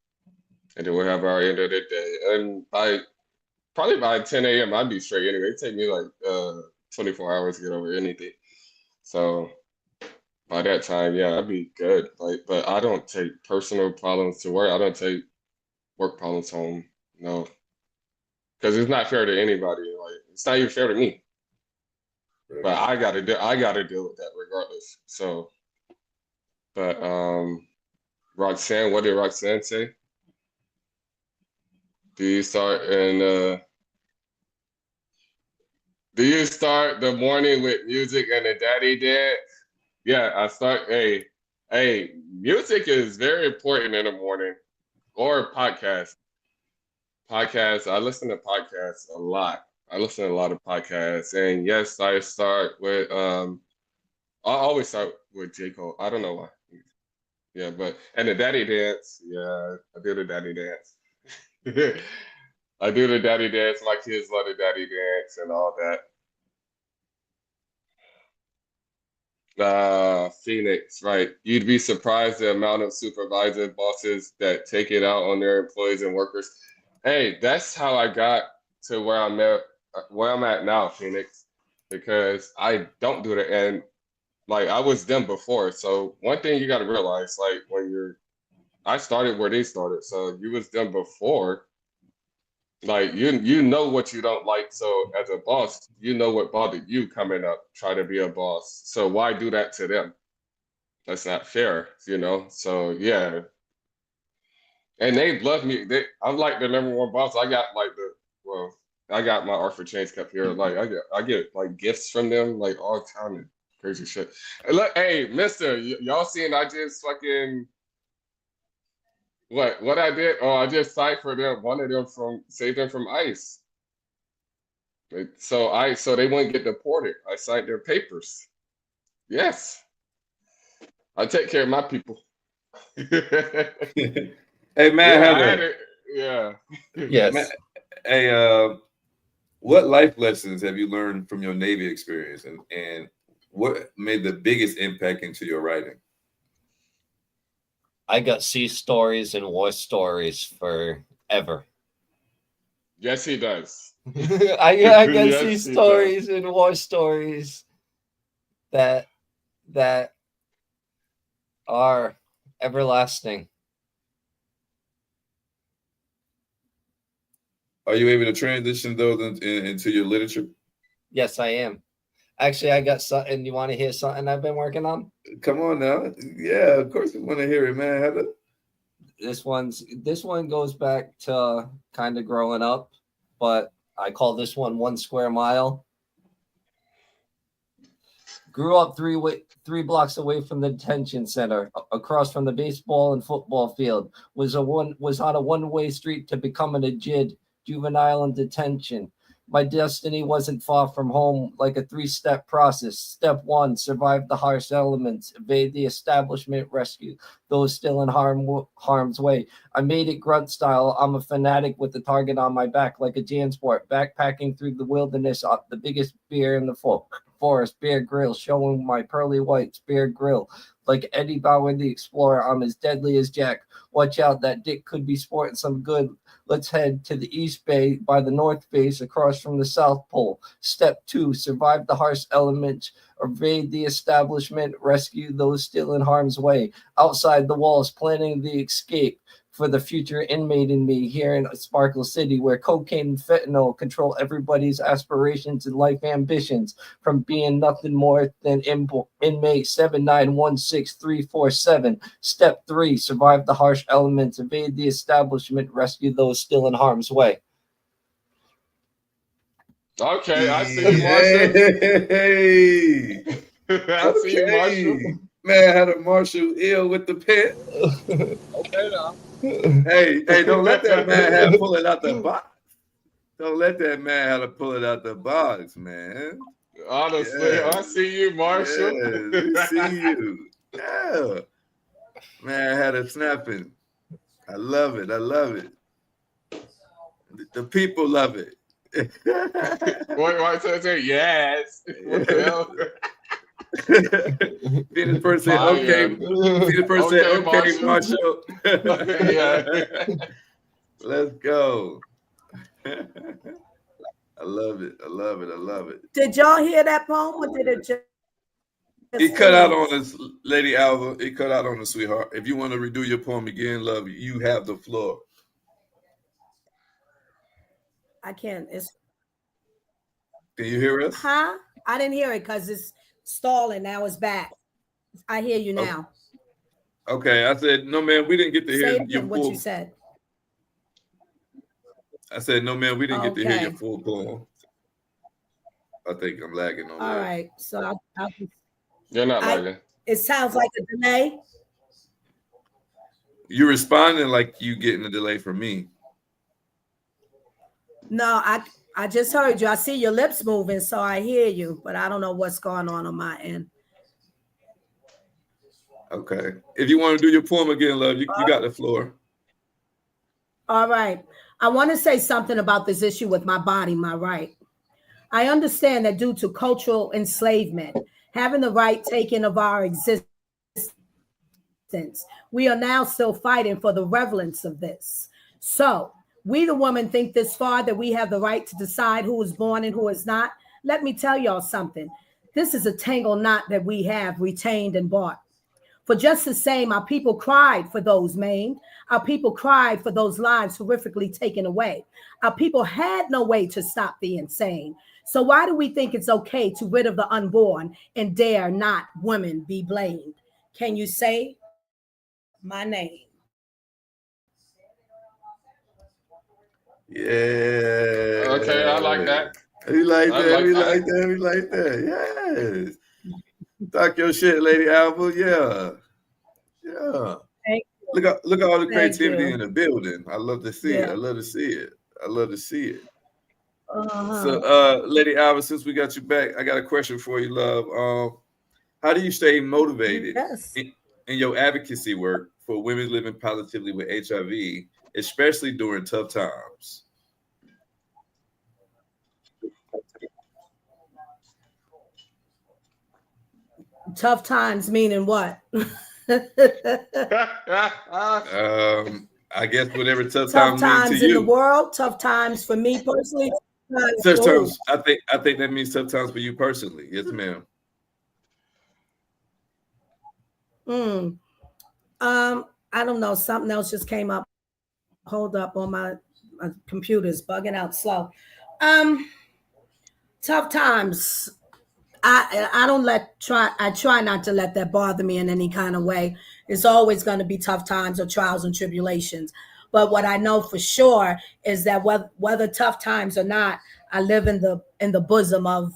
and then we'll have our end of the day. And probably by 10 a.m. I'd be straight anyway. It take me like 24 hours to get over anything. So by that time, yeah, I'd be good. Like, but I don't take personal problems to work. I don't take work problems home. No, because it's not fair to anybody. Like, it's not even fair to me. Right. But I gotta deal with that regardless. So, but Roxanne, what did Roxanne say? Do you start in Do you start the morning with music and a daddy dance? Yeah, I start. Hey, music is very important in the morning, or podcast. Podcasts. I listen to podcasts a lot. I listen to a lot of podcasts, and yes, I start with. I always start with J Cole. I don't know why. Yeah, but and the daddy dance. Yeah, I do the daddy dance. I do the daddy dance. My kids love the daddy dance and all that. Phoenix, right. You'd be surprised the amount of supervisors, bosses that take it out on their employees and workers. Hey, that's how I got to where I'm at now, Phoenix, because I don't do that. And like I was them before. So one thing you got to realize, like I started where they started. So you was them before. Like you know what you don't like. So as a boss, you know what bothered you coming up, trying to be a boss. So why do that to them? That's not fair, you know. So yeah, and they love me. I'm like the number one boss. I got like I got my art for change cup here. Like I get like gifts from them like all the time and crazy shit. And look, hey, Mister, y'all seen? I just fucking what I did? Oh, I just signed for them. One of them from saved them from ICE. So they wouldn't get deported. I signed their papers. Yes, I take care of my people. Hey man, Yeah, I Heather. had it. Yeah. Yes. Man, hey, what life lessons have you learned from your Navy experience, and what made the biggest impact into your writing? I got sea stories and war stories forever. Yes, he does. I got sea Yes, he does. stories and war stories that are everlasting. Are you able to transition those into your literature? Yes, I am. Actually, I got something. You want to hear something I've been working on? Come on now. Yeah, of course we want to hear it, man, Heather. This one goes back to kind of growing up, but I call this one 1 Square Mile. Grew up three blocks away from the detention center, across from the baseball and football field. Was on a one-way street to becoming a JID, juvenile in detention. My destiny wasn't far from home, like a 3-step process. Step 1, survive the harsh elements, evade the establishment, rescue those still in harm's way. I made it grunt style. I'm a fanatic with the target on my back, like a Jansport, backpacking through the wilderness, the biggest beer in the forest, Bear Grill, showing my pearly whites, Bear Grill. Like Eddie Bauer the Explorer, I'm as deadly as Jack. Watch out, that dick could be sporting some good. Let's head to the East Bay by the North Face across from the South Pole. Step 2, survive the harsh elements, evade the establishment, rescue those still in harm's way. Outside the walls, planning the escape for the future inmate in me here in Sparkle City, where cocaine and fentanyl control everybody's aspirations and life ambitions, from being nothing more than inmate 7916347. Step 3, survive the harsh elements, evade the establishment, rescue those still in harm's way. Okay, I see you, Marshall. Hey, I see you, Marshall. Man, had a Marshall ill with the pen. Okay, now. Hey, don't let that man have pull it out the box. Don't let that man have to pull it out the box, man. Honestly, Yeah. I see you, Marshall. Yes, we see you. Yeah. Man, had a snapping. I love it. I love it. The people love it. What say yes. What the hell? Peter first said, okay. Peter first said, okay, Marshall. Yeah. Let's go. I love it. I love it. I love it. Did y'all hear that poem, or did it just? He cut out on us, Lady Alva. He cut out on us, sweetheart. If you want to redo your poem again, love, you have the floor. I can't. Can you hear us? Huh? I didn't hear it because it's stalling. Now it's back. I hear you now. Okay. I said, no, man, we didn't get to hear your what full. you said. I said, no, man, we didn't get to hear your full poem. I think I'm lagging on that. All right. So You're not lagging. It sounds like a delay. You're responding like you getting a delay from me. No, I just heard you. I see your lips moving, so I hear you, but I don't know what's going on my end. Okay. If you want to do your poem again, love, you got the floor. All right. I want to say something about this issue with my body, my right. I understand that due to cultural enslavement, having the right taken of our existence, we are now still fighting for the relevance of this. So we, the women, think this far that we have the right to decide who is born and who is not. Let me tell y'all something. This is a tangled knot that we have retained and bought. For just the same, our people cried for those maimed. Our people cried for those lives horrifically taken away. Our people had no way to stop the insane. So why do we think it's okay to rid of the unborn and dare not women be blamed? Can you say my name? Yeah. Okay, I like that. We like I that. like We that. like that. We like that. Yes. Talk your shit, Lady Alva. Yeah. Yeah. Thank Look at all the Thank creativity you. in the building. I love to see it. I Yeah. love to see it. I love to see it. Uh-huh. So, Lady Alva, since we got you back, I got a question for you, love. How do you stay motivated Yes. in your advocacy work for women living positively with HIV, especially during tough times? Tough times meaning what? I guess whatever tough Tough times mean to times in the you. world, tough times for me personally. Tough Oh, times. I think that means tough times for you personally. Yes, ma'am. mm. I don't know. Something else just came up. Hold up on my computer's bugging out slow. Um, Tough times. I don't I try not to let that bother me in any kind of way. It's always going to be tough times or trials and tribulations. But what I know for sure is that whether tough times or not, I live in the bosom of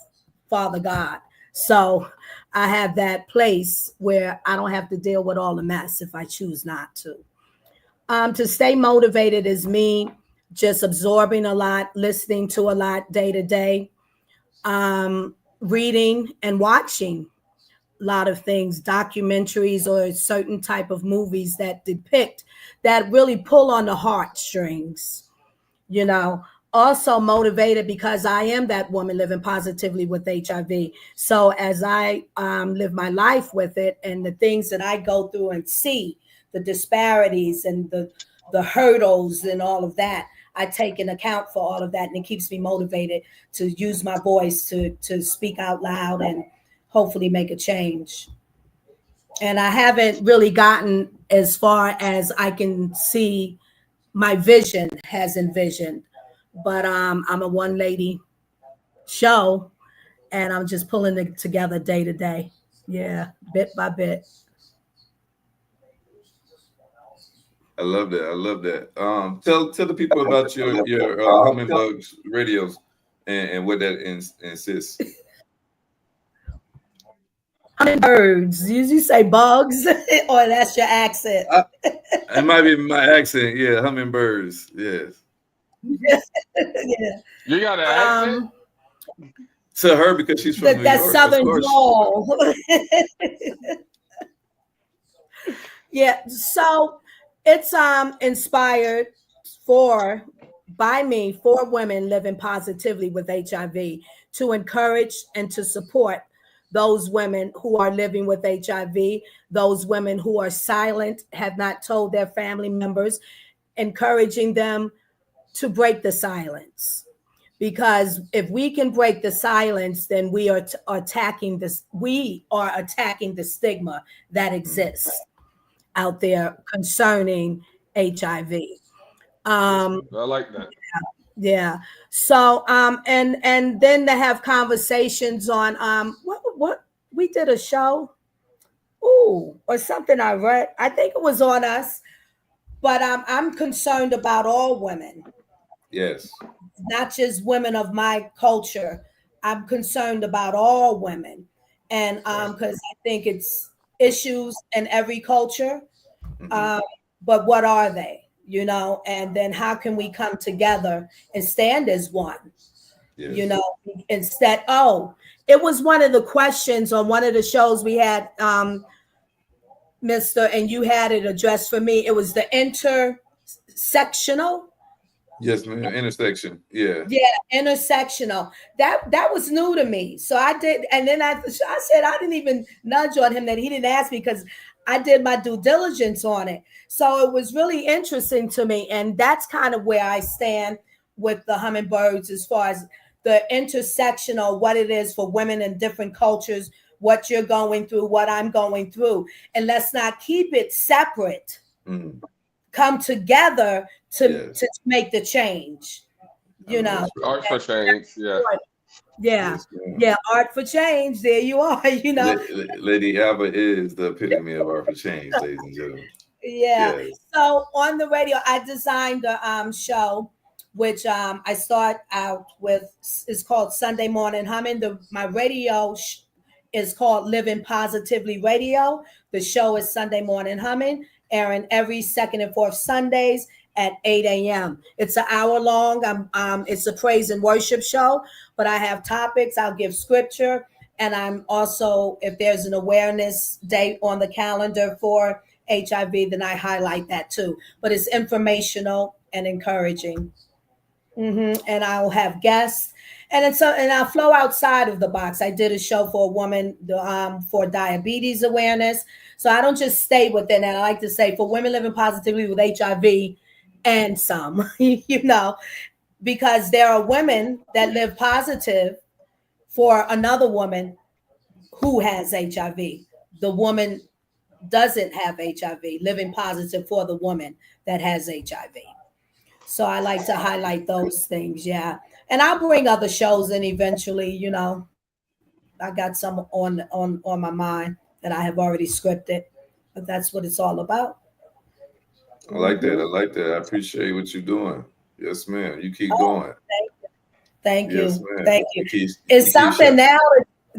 Father God. So I have that place where I don't have to deal with all the mess if I choose not to. To stay motivated is me just absorbing a lot, listening to a lot day to day, reading and watching a lot of things, documentaries or certain type of movies that depict, that really pull on the heartstrings, you know. Also motivated because I am that woman living positively with HIV. So as I live my life with it and the things that I go through and see, the disparities and the hurdles and all of that, I take an account for all of that, and it keeps me motivated to use my voice to speak out loud and hopefully make a change. And I haven't really gotten as far as I can see my vision has envisioned, but I'm a one lady show, and I'm just pulling it together day to day. Yeah, bit by bit. I love that. I love that. Tell the people about your hummingbirds radios and what that insists. Hummingbirds. You say bugs, or that's your accent? It might be my accent. Yeah, hummingbirds. Yes. Yeah. You got an accent? To her because she's from New That York, of southern course. drawl. Yeah, so it's inspired for by me for women living positively with HIV, to encourage and to support those women who are living with HIV, those women who are silent, have not told their family members, encouraging them to break the silence. Because if we can break the silence, then we are attacking this. We are attacking the stigma that exists out there concerning HIV. I Um, like that. yeah. So and then to have conversations on what we did a show, ooh, or something I read. I think it was on us, but I'm concerned about all women, Yes. not just women of my culture. I'm concerned about all women, and Right. because I think it's issues in every culture. Mm-hmm. Um, but what are they? You know, and then how can we come together and stand as one? You Yes. know, instead, oh, it was one of the questions on one of the shows we had, Mr. And you had it addressed for me. It was the intersectional. Yes, ma'am. Intersection. Yeah. Yeah, intersectional. That was new to me. So I did, and then I said I didn't even nudge on him that he didn't ask me, because I did my due diligence on it. So it was really interesting to me, and that's kind of where I stand with the hummingbirds as far as the intersectional, what it is for women in different cultures, what you're going through, what I'm going through, and let's not keep it separate. Come together to make the change. You know, art for change. Yeah. Yeah. Yeah. Art for change. There you are. You know, Lady Alba is the epitome of art for change, ladies and gentlemen. Yeah. So on the radio, I designed a show, which I start out with. It's called Sunday Morning Humming. My radio is called Living Positively Radio. The show is Sunday Morning Humming, airing every second and fourth Sundays at 8 a.m. It's an hour long. It's a praise and worship show, but I have topics. I'll give scripture, and I'm also, if there's an awareness date on the calendar for HIV, then I highlight that too. But it's informational and encouraging. And I'll have guests, and I'll flow outside of the box. I did a show for a woman for diabetes awareness, so I don't just stay within that. I like to say for women living positively with HIV and some, you know, because there are women that live positive for another woman who has HIV. The woman doesn't have HIV, living positive for the woman that has HIV. So I like to highlight those things, yeah. And I'll bring other shows in eventually, you know. I got some on my mind that I have already scripted, but that's what it's all about. I like that. I like that. I appreciate what you're doing. Yes, ma'am. You keep Oh, going. thank you. Yes, ma'am. Thank you. It's something now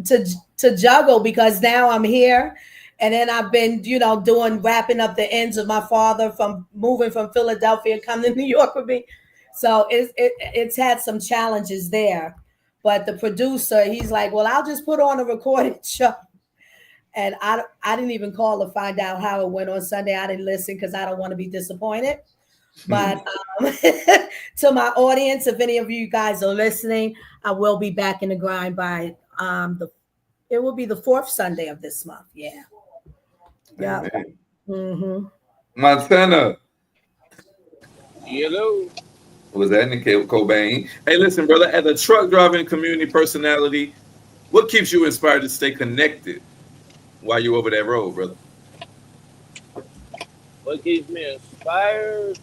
to juggle, because now I'm here, and then I've been, you know, wrapping up the ends of my father from moving from Philadelphia, coming to New York with me. So it's had some challenges there. But the producer, he's like, well, I'll just put on a recorded show. And I didn't even call to find out how it went on Sunday. I didn't listen because I don't want to be disappointed. But to my audience, if any of you guys are listening, I will be back in the grind by it will be the fourth Sunday of this month. Yeah. Yeah. Montana. Hello. Was that Nick Cobain? Hey, listen, brother, as a truck driving community personality, what keeps you inspired to stay connected while you're over that road, brother? What keeps me inspired?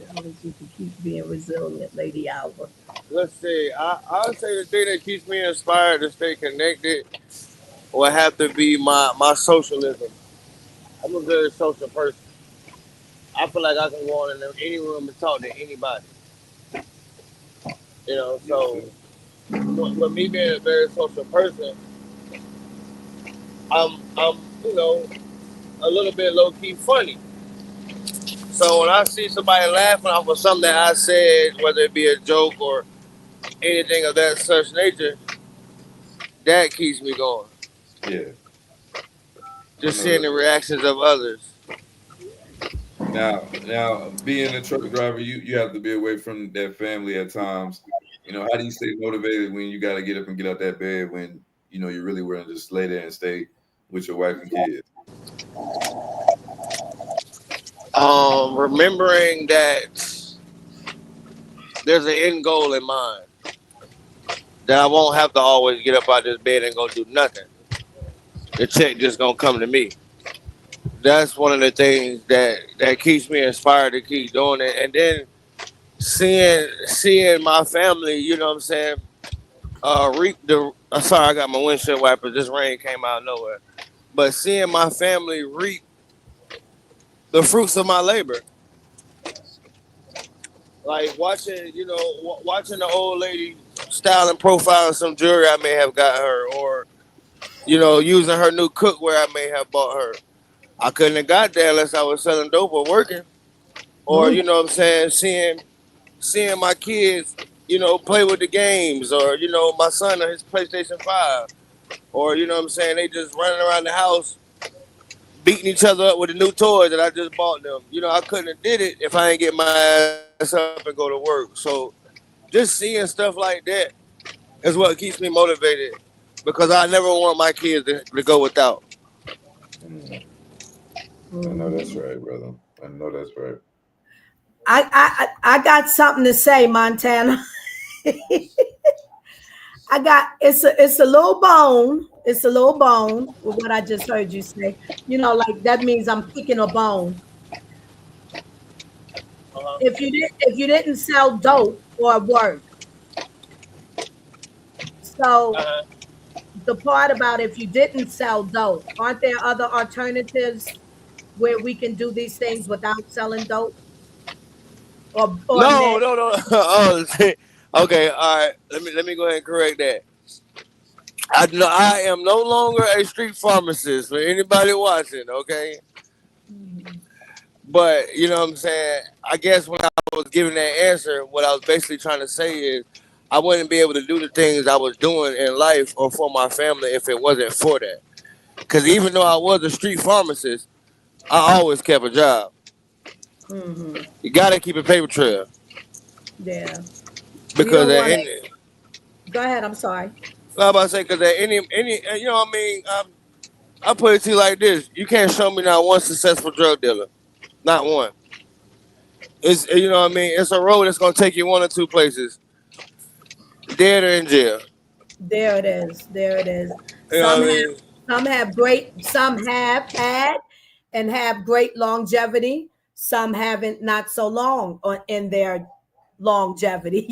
You can keep being resilient, Lady Alba. Let's see. I'll say the thing that keeps me inspired to stay connected will have to be my socialism. I'm a very social person. I feel like I can go in any room and talk to anybody. You know, so with me being a very social person, I'm you know, a little bit low key funny. So when I see somebody laughing off of something that I said, whether it be a joke or anything of that such nature, that keeps me going. Yeah. Just seeing the reactions of others. Now, being a truck driver, you have to be away from that family at times. You know, how do you stay motivated when you got to get up and get out that bed when you know you really want to just lay there and stay with your wife and kids? Remembering that there's an end goal in mind. That I won't have to always get up out of this bed and go do nothing. The check just gonna come to me. That's one of the things that keeps me inspired to keep doing it. And then seeing my family, you know what I'm saying, reap the sorry, I got my windshield wipers. This rain came out of nowhere. But seeing my family reap the fruits of my labor. Like watching the old lady styling, profiling some jewelry I may have got her, or using her new cookware I may have bought her. I couldn't have got there unless I was selling dope or working, or you know what I'm saying, seeing my kids, play with the games, or my son on his PlayStation 5, or you know what I'm saying, they just running around the house beating each other up with the new toys that I just bought them. I couldn't have did it if I didn't get my ass up and go to work. So just seeing stuff like that is what keeps me motivated, because I never want my kids to go without. I know that's right, brother. I know that's right. I got something to say, Montana. I got it's a little bone. It's a little bone with what I just heard you say. Like that means I'm picking a bone. Uh-huh. If you didn't sell dope or work, so Uh-huh. the part about if you didn't sell dope, aren't there other alternatives where we can do these things without selling dope or No, meth? no, no. Oh, okay. All right. Let me go ahead and correct that. I am no longer a street pharmacist for anybody watching. Okay, Mhm. but you know what I'm saying. I guess when I was giving that answer, what I was basically trying to say is, I wouldn't be able to do the things I was doing in life or for my family if it wasn't for that. Because even though I was a street pharmacist, I always kept a job. Mhm. You gotta keep a paper trail Yeah. We because don't at want to any, go ahead. I'm sorry. I'm about to say, because at any, you know what I mean. I put it to you like this: you can't show me not one successful drug dealer, not one. It's you know what I mean. It's a road that's gonna take you one or two places, dead or in jail. There it is. There it is. You know Some what I have mean? some have had and have great longevity. Some haven't, not so long in their longevity,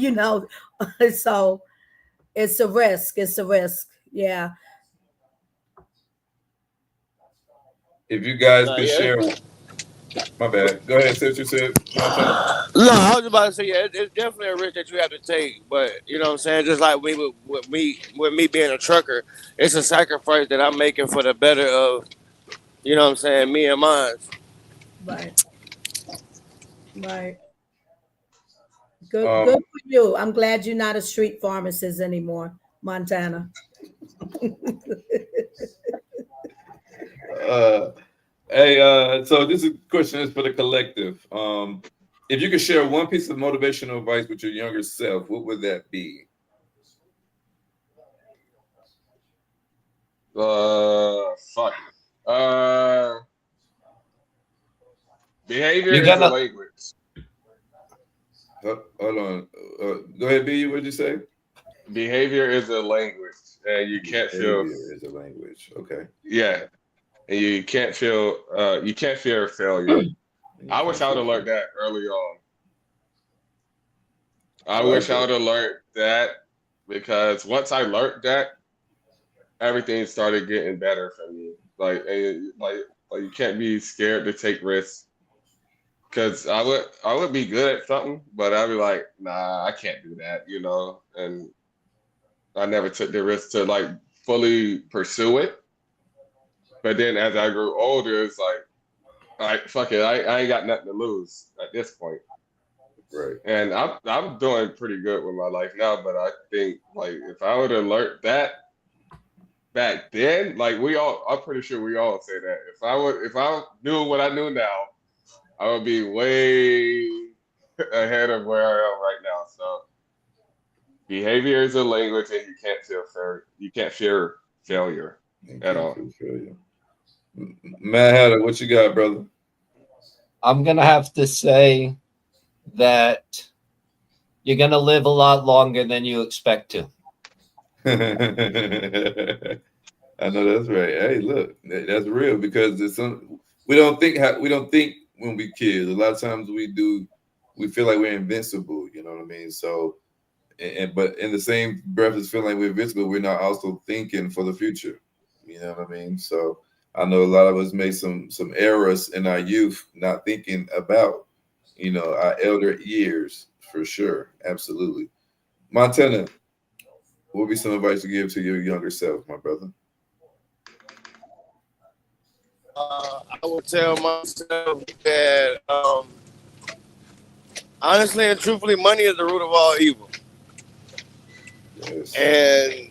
So it's a risk. It's a risk. Yeah. If you guys Nah, could yeah. share, my bad. Go ahead, say what you said, Montana. No, I was about to say, yeah, it's definitely a risk that you have to take. But you know what I'm saying? Just like with me being a trucker, it's a sacrifice that I'm making for the better of, you know what I'm saying, me and mine. Right. Right. Good Um, for you. I'm glad you're not a street pharmacist anymore, Montana. uh, hey, so this is question is for the collective. If you could share one piece of motivational advice with your younger self, what would that be? Fuck. Uh, behavior You're is a gonna language. Hold on. Go ahead, B. What did you say? Behavior is a language, and you can't feel. Behavior is a language. Okay. Yeah, and you can't fear failure. And you I wish can't I would feel have learned free. that early on. I I like wish I that. would have learned that because once I learned that, everything started getting better for me. Like you can't be scared to take risks. Cause I would be good at something, but I'd be like, nah, I can't do that, And I never took the risk to like fully pursue it. But then as I grew older, it's like, all right, fuck it, I ain't got nothing to lose at this point. Right. And I'm doing pretty good with my life now, but I think like if I would have learned that back then, like I'm pretty sure we all say that. If I knew what I knew now, I would be way ahead of where I am right now. So behavior is a language, and you can't fear failure And at can't all. feel failure. Mad Hatter, what you got, brother? I'm gonna have to say that you're gonna live a lot longer than you expect to. I know that's right. Hey, look, that's real because it's some we don't think when we kids. A lot of times we do, we feel like we're invincible. You know what I mean? So, but in the same breath as feeling like we're invincible, we're not also thinking for the future. You know what I mean? So I know a lot of us made some errors in our youth, not thinking about our elder years for sure. Absolutely, Montana. What would be some advice you give to your younger self, my brother? I would tell myself that honestly and truthfully, money is the root of all evil, Yes. and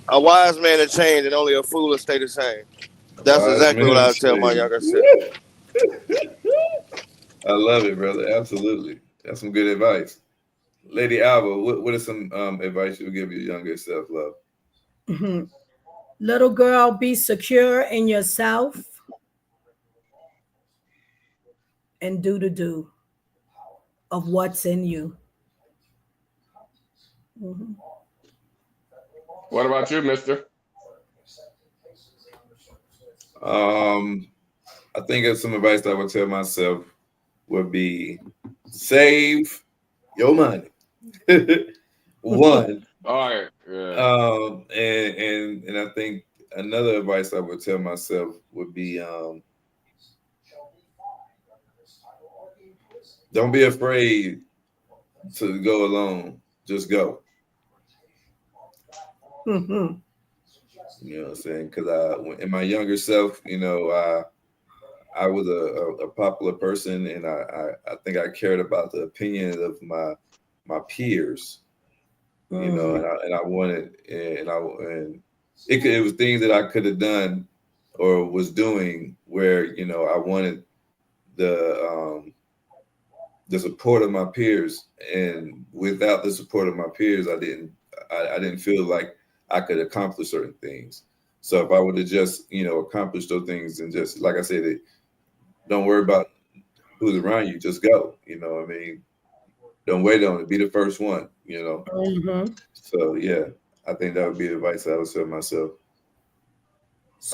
a wise man will change, and only a fool will stay the same. A That's wise exactly what man I is would tell my saved. younger self. I love it, brother. Absolutely. That's some good advice. Lady Alva, what is some advice you would give your younger self, love? Mhm. Little girl, be secure in yourself and do the do of what's in you. Mhm. What about you, Mister? I think some advice I would tell myself would be save your money. One. All right. Yeah. And I think another advice I would tell myself would be don't be afraid to go alone. Just go. Mm-hmm. You know what I'm saying? Because in my younger self, I was a popular person, and I think I cared about the opinion of my peers. And I wanted, and it was things that I could have done or was doing where I wanted the support of my peers, and without the support of my peers, I didn't feel like I could accomplish certain things. So if I would have just accomplished those things and just like I said, don't worry about who's around you, just go. You know what I mean? Don't wait on it. Be the first one. So yeah, I think that would be the advice I would tell myself.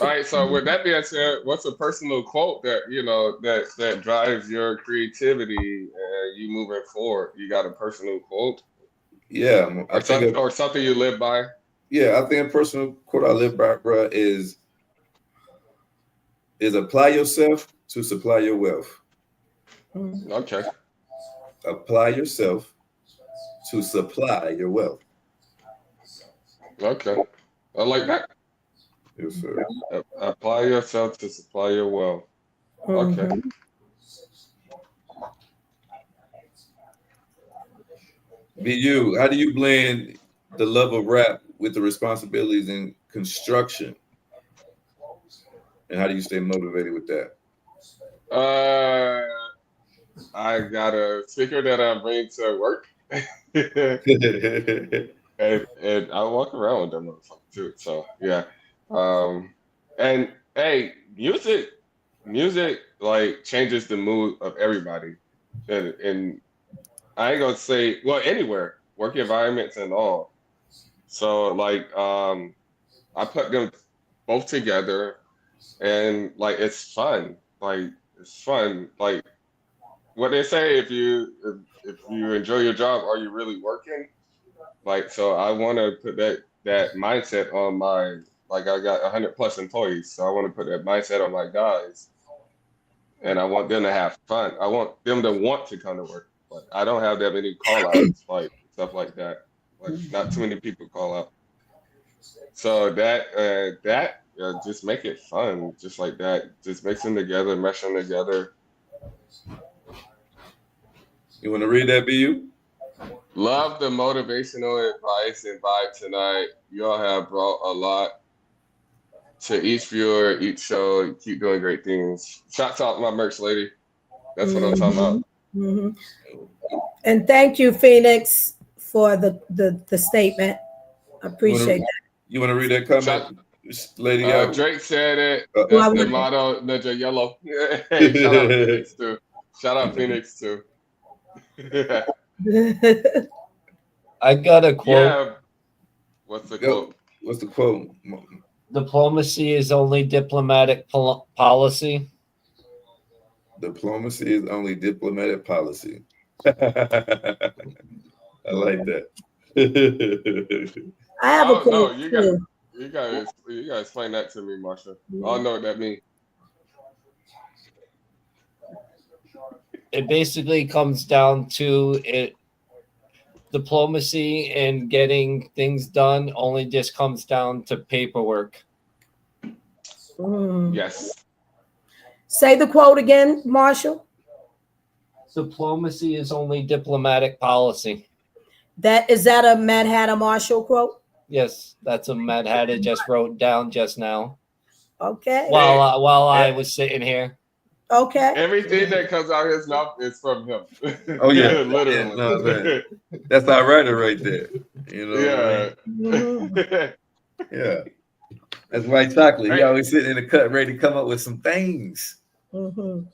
All right. So with that being said, what's a personal quote that that drives your creativity and you moving forward? You got a personal quote? Yeah, or something you live by. Yeah, I think a personal quote I live by, bro, is apply yourself to supply your wealth. Okay. Apply yourself to supply your wealth. Okay. I like that. Yes, sir. Apply yourself to supply your wealth. Okay. BU, how do you blend the love of rap with the responsibilities in construction? And how do you stay motivated with that? I got a speaker that I bring to work. and I walk around with them motherfuckers too. So yeah. And hey, music like changes the mood of everybody. And I ain't gonna say anywhere, work environments and all. So like I put them both together and like it's fun. Like it's fun. Like what they say, if you enjoy your job, are you really working? Like so I wanna put that mindset on my like I got 100 plus employees, so I want to put that mindset on my guys and I want them to have fun. I want them to want to come to work. Like I don't have that many call outs, like stuff like that. Like not too many people call out. So that just make it fun, just like that. Just mix them together, mesh them together. You want to read that, BU? Love the motivational advice and vibe tonight. You all have brought a lot to each viewer, each show. You keep doing great things. Shouts out to my merch lady. That's what I'm talking about. And thank you, Phoenix, for the statement. I appreciate that. You want to read that comment, lady? Drake said it. That's the motto, Ninja Yellow. Hey, shout out Phoenix too. Shout out Phoenix too. I got a quote. Yeah. What's the quote? What's the quote? Diplomacy is only diplomatic policy. Diplomacy is only diplomatic policy. I like that. I have a quote. No, you gotta explain that to me, Marsha. I don't know what that means. It basically comes down to it. Diplomacy and getting things done only just comes down to paperwork. Yes. Say the quote again, Marshall. Diplomacy is only diplomatic policy. Is that a Mad Hatter Marshall quote? Yes, that's a Mad Hatter just wrote down just now. Okay. While I was sitting here. Okay. Everything that comes out of his mouth is from him. Oh yeah, literally. Yeah, no, that's our writer right there. You know. Yeah. Yeah. That's White Chocolate. He always sitting in the cut, ready to come up with some things.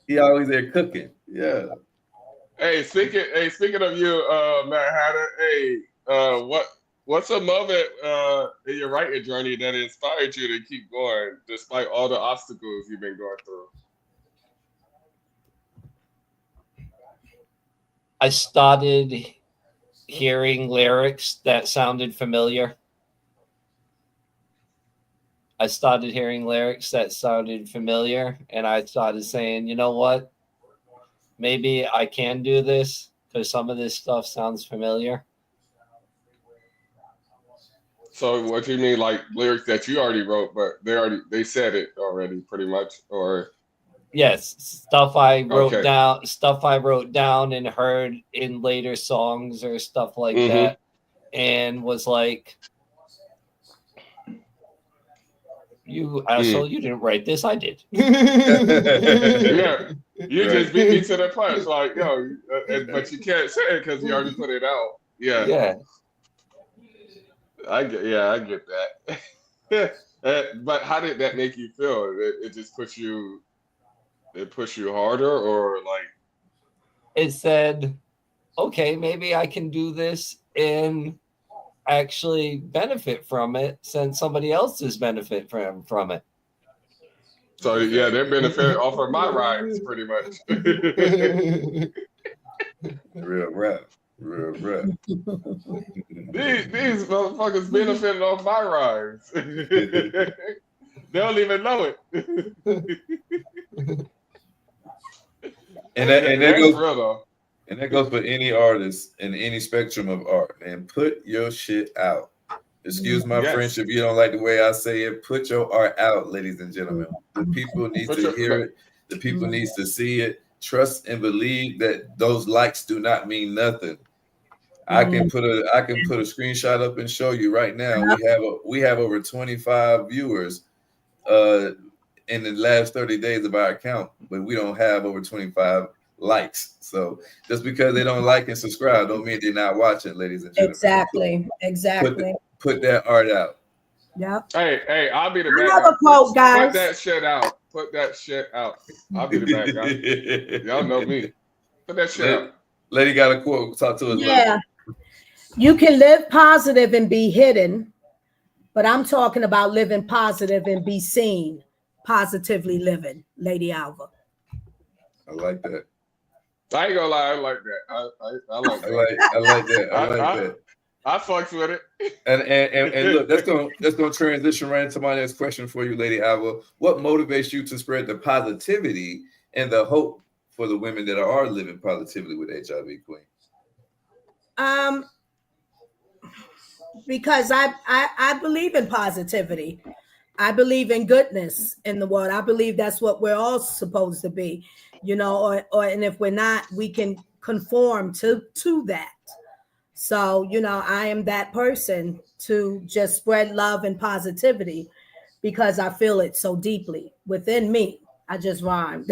He always there cooking. Yeah. Hey, speaking of you, Matt Hatter. Hey, what's a moment in your writing journey that inspired you to keep going despite all the obstacles you've been going through? I started hearing lyrics that sounded familiar. And I started saying, you know what? Maybe I can do this because some of this stuff sounds familiar. So what do you mean, like lyrics that you already wrote, but they said it already pretty much, or? Yes, stuff I wrote Okay. down and heard in later songs or stuff like that, and was like, "You asshole! You didn't write this. I did." Yeah, you just beat me to the Right. punch, like yo, but you can't say it because you already put it out. Yeah, Yeah, I get that. But how did that make you feel? It just pushed you. It pushed you harder, or like? it said, "Okay, maybe I can do this and actually benefit from it, since somebody else is benefit from it." So yeah, they're benefiting off of my rhymes, pretty much. Real rap. These motherfuckers benefiting off my rhymes. They don't even know it. and That's real though. that goes for any artist in any spectrum of art, man. Put your shit out. Excuse my French Yes. if you don't like the way I say it. Put your art out, ladies and gentlemen. The people need to hear it. The people needs to see it. Trust and believe that those likes do not mean nothing. I can put a screenshot up and show you right now. We have over 25 viewers in the last 30 days of our account, but we don't have over 25 likes. So just because they don't like and subscribe don't mean they're not watching, ladies and gentlemen. Exactly. Put that art out. Yep. Hey, I'll be the I bad have guy. a quote, guys. Put that shit out. I'll be the bad guy. Y'all know me. Put that shit out. Lady got a quote. Talk to us. Yeah. You can live positive and be hidden, but I'm talking about living positive and be seen. Positively living, Lady Alva. I like that. I ain't gonna lie, I like that. I like that. I like that. I fucks with it. And look, that's gonna transition right into my next question for you, Lady Alva. What motivates you to spread the positivity and the hope for the women that are living positively with HIV, Queen? Because I believe in positivity. I believe in goodness in the world. I believe that's what we're all supposed to be, or and if we're not, we can conform to that. So, I am that person to just spread love and positivity because I feel it so deeply within me. I just rhymed.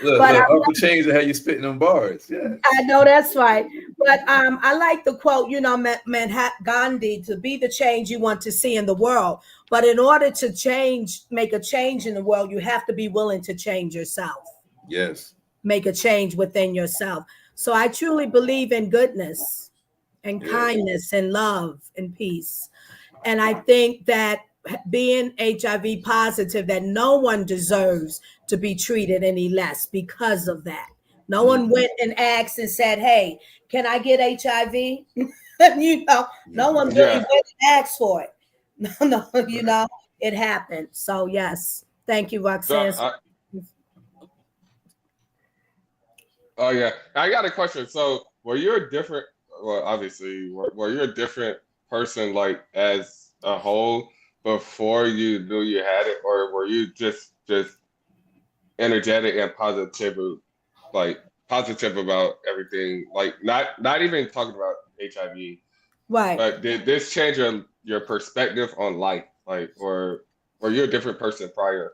Look, off the chains of how you spitting them bars. Yeah, I know that's right. But I like the quote, Mahatma Gandhi, to be the change you want to see in the world. But in order to make a change in the world, you have to be willing to change yourself. Yes. Make a change within yourself. So I truly believe in goodness and kindness and love and peace. And I think that being HIV positive, that no one deserves to be treated any less because of that. No one went and asked and said, hey, can I get HIV? No one really went and asked for it. No, it happened. So yes. Thank you, Roxanne. Oh yeah. I got a question. So were you a different person, like as a whole, before you knew you had it, or were you just energetic and positive about everything, like not even talking about HIV, right? But did this change your perspective on life, like, or were you a different person prior?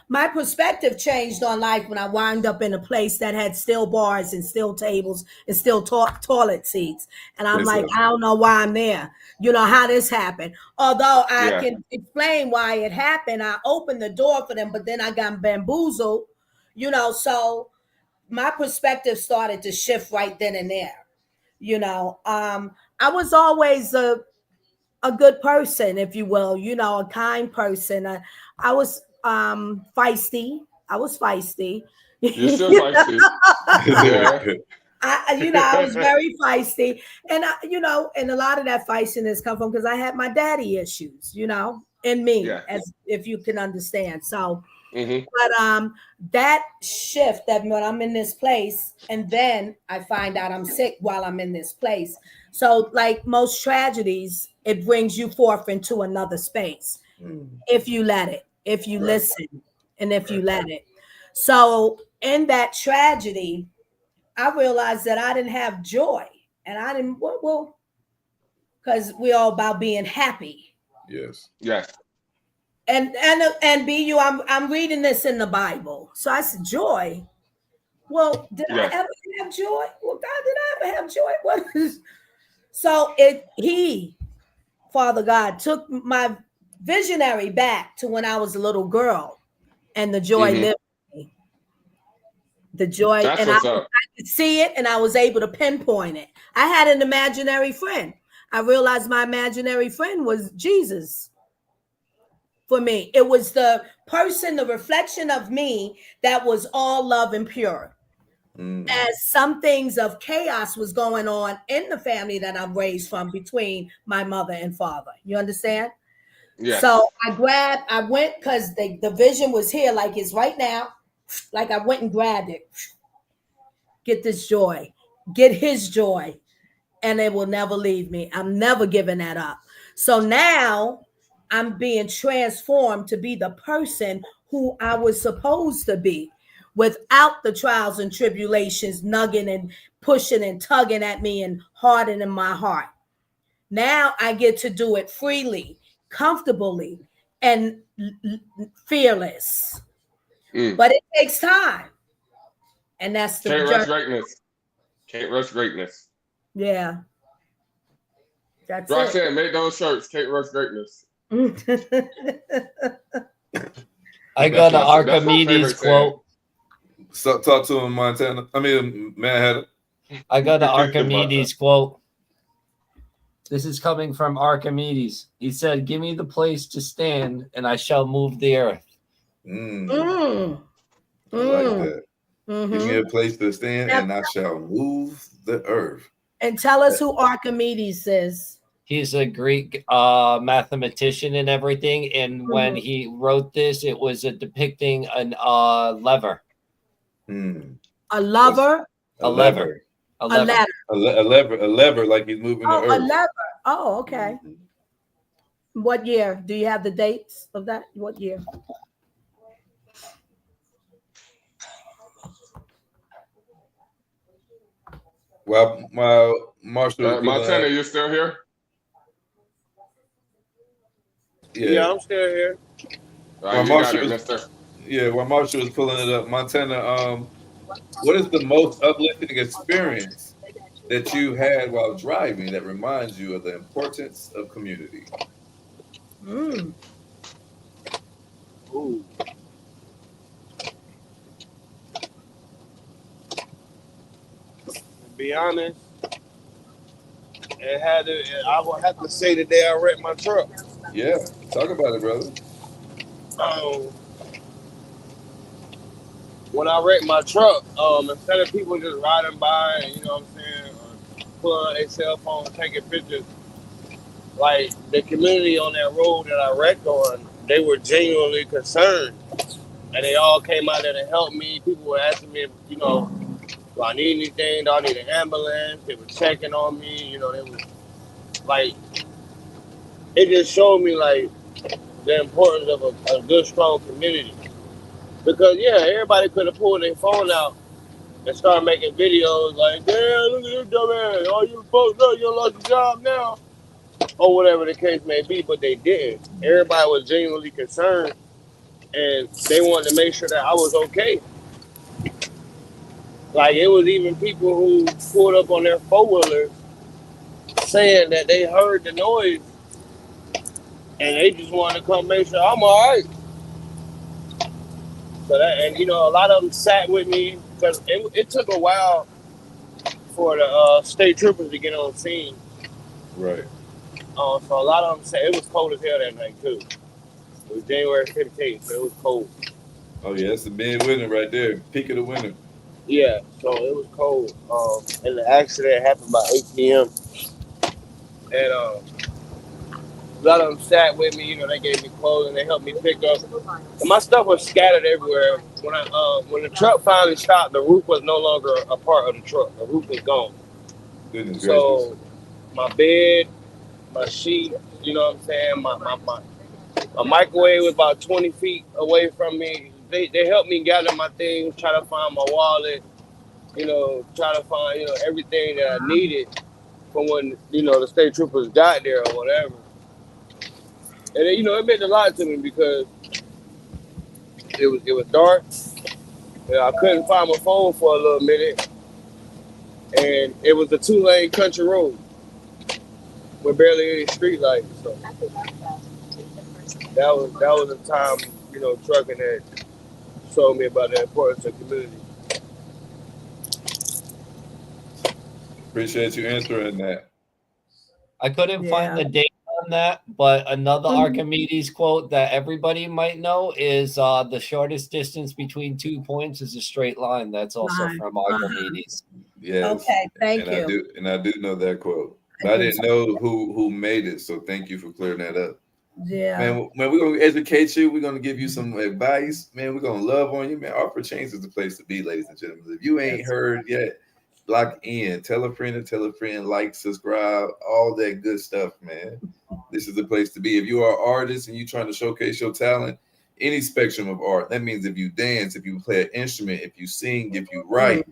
My perspective changed on life when I wound up in a place that had still bars and still tables and still toilet seats. And I'm like, I don't know why I'm there. How this happened. Although I can explain why it happened. I opened the door for them, but then I got bamboozled, so my perspective started to shift right then and there. You know, I was always a good person, if you will, you know, a kind person. I was feisty. I was feisty. You're still feisty. Yeah. You know, I was very feisty, and you know, and a lot of that feistiness come from because I had my daddy issues, you know, in me, Yeah. as if you can understand. So, Mm-hmm. but that shift, that when I'm in this place, and then I find out I'm sick while I'm in this place. So, like most tragedies, it brings you forth into another space if you let it, if you listen, and if you let it. So, in that tragedy, I realized that I didn't have joy, and I didn't well, because we're all about being happy. Yes. Yes. And BU, I'm reading this in the Bible, so I said joy. Well, did I Yes. ever have joy? Well, God, did I ever have joy? What is so? Father God, took my visionary back to when I was a little girl, and the joy Mm-hmm. lived in me. The joy, That's and I what's up. could see it, and I was able to pinpoint it. I had an imaginary friend. I realized my imaginary friend was Jesus for me. It was the person, the reflection of me that was all love and pure. As some things of chaos was going on in the family that I'm raised from between my mother and father. You understand? Yes. So I went because the vision was here, like it's right now. Like I went and grabbed it. Get this joy, get his joy, and it will never leave me. I'm never giving that up. So now I'm being transformed to be the person who I was supposed to be without the trials and tribulations nugging and pushing and tugging at me and hardening my heart. Now I get to do it freely, comfortably, and fearless. Mm. But it takes time. And that's the Can't rush journey. greatness. Can't rush greatness. Yeah, that's it. Roxanne, make those shirts. Can't rush greatness. I got an That's my Archimedes favorite saying. quote. So talk to him, Montana. I mean, Manhattan. I got an Archimedes quote. This is coming from Archimedes. He said, "Give me the place to stand, and I shall move the earth." I like that. Give me a place to stand, and I shall move the earth. And tell us who Archimedes is. He's a Greek mathematician and everything. And when he wrote this, it was depicting an lever. A lover? A lever. A ladder. A lever, like he's moving the earth. A lever. Oh, okay. What year? Do you have the dates of that? What year? Well, Marshall. Montana, you still here? Yeah, I'm still here. You got it, mister. Yeah, while Marshall was pulling it up, Montana, what is the most uplifting experience that you had while driving that reminds you of the importance of community? Ooh. To be honest, I would have to say the day I wrecked my truck. Yeah, talk about it, brother. When I wrecked my truck, instead of people just riding by and, you know what I'm saying, or pulling out their cell phone and taking pictures, like the community on that road that I wrecked on, they were genuinely concerned. And they all came out there to help me. People were asking me, you know, do I need anything? Do I need an ambulance? They were checking on me. You know, they was like, it just showed me like the importance of a good, strong community. Because yeah, everybody could have pulled their phone out and started making videos like, damn, look at this dumbass. Oh, you folks know you lost your job now. Or whatever the case may be, but they didn't. Everybody was genuinely concerned and they wanted to make sure that I was okay. Like it was even people who pulled up on their four-wheelers saying that they heard the noise and they just wanted to come make sure I'm all right. So that, and you know, a lot of them sat with me, because it took a while for the state troopers to get on scene. Right. So a lot of them say it was cold as hell that night too. It was January 15th, so it was cold. Oh yeah, that's the big winter right there. Peak of the winter. Yeah, so it was cold. And the accident happened by 8 p.m. And a lot of them sat with me. You know, they gave me clothes and they helped me pick up. And my stuff was scattered everywhere. When the truck finally stopped, the roof was no longer a part of the truck. The roof was gone. Goodness gracious. So my bed, my sheet, you know what I'm saying? My microwave was about 20 feet away from me. They helped me gather my things, try to find my wallet, try to find, everything that I needed from when, the state troopers got there or whatever. And then, it meant a lot to me because it was dark. I couldn't find my phone for a little minute. And it was a 2-lane country road with barely any street lights. So that was a time, trucking that showed me about the importance of community. Appreciate you answering that. I couldn't find the date on that, but another Archimedes quote that everybody might know is the shortest distance between 2 points is a straight line. That's also from Archimedes. Yes. Okay, thank you. I do know that quote. But I didn't know who made it, so thank you for clearing that up. Yeah. Man, we're gonna educate you. We're gonna give you some advice. Man, we're gonna love on you. Man, Offer Change is the place to be, ladies and gentlemen. If you ain't heard yet, lock in. Tell a friend and tell a friend, like, subscribe, all that good stuff, man. This is the place to be. If you are an artist and you're trying to showcase your talent, any spectrum of art, that means if you dance, if you play an instrument, if you sing, if you write,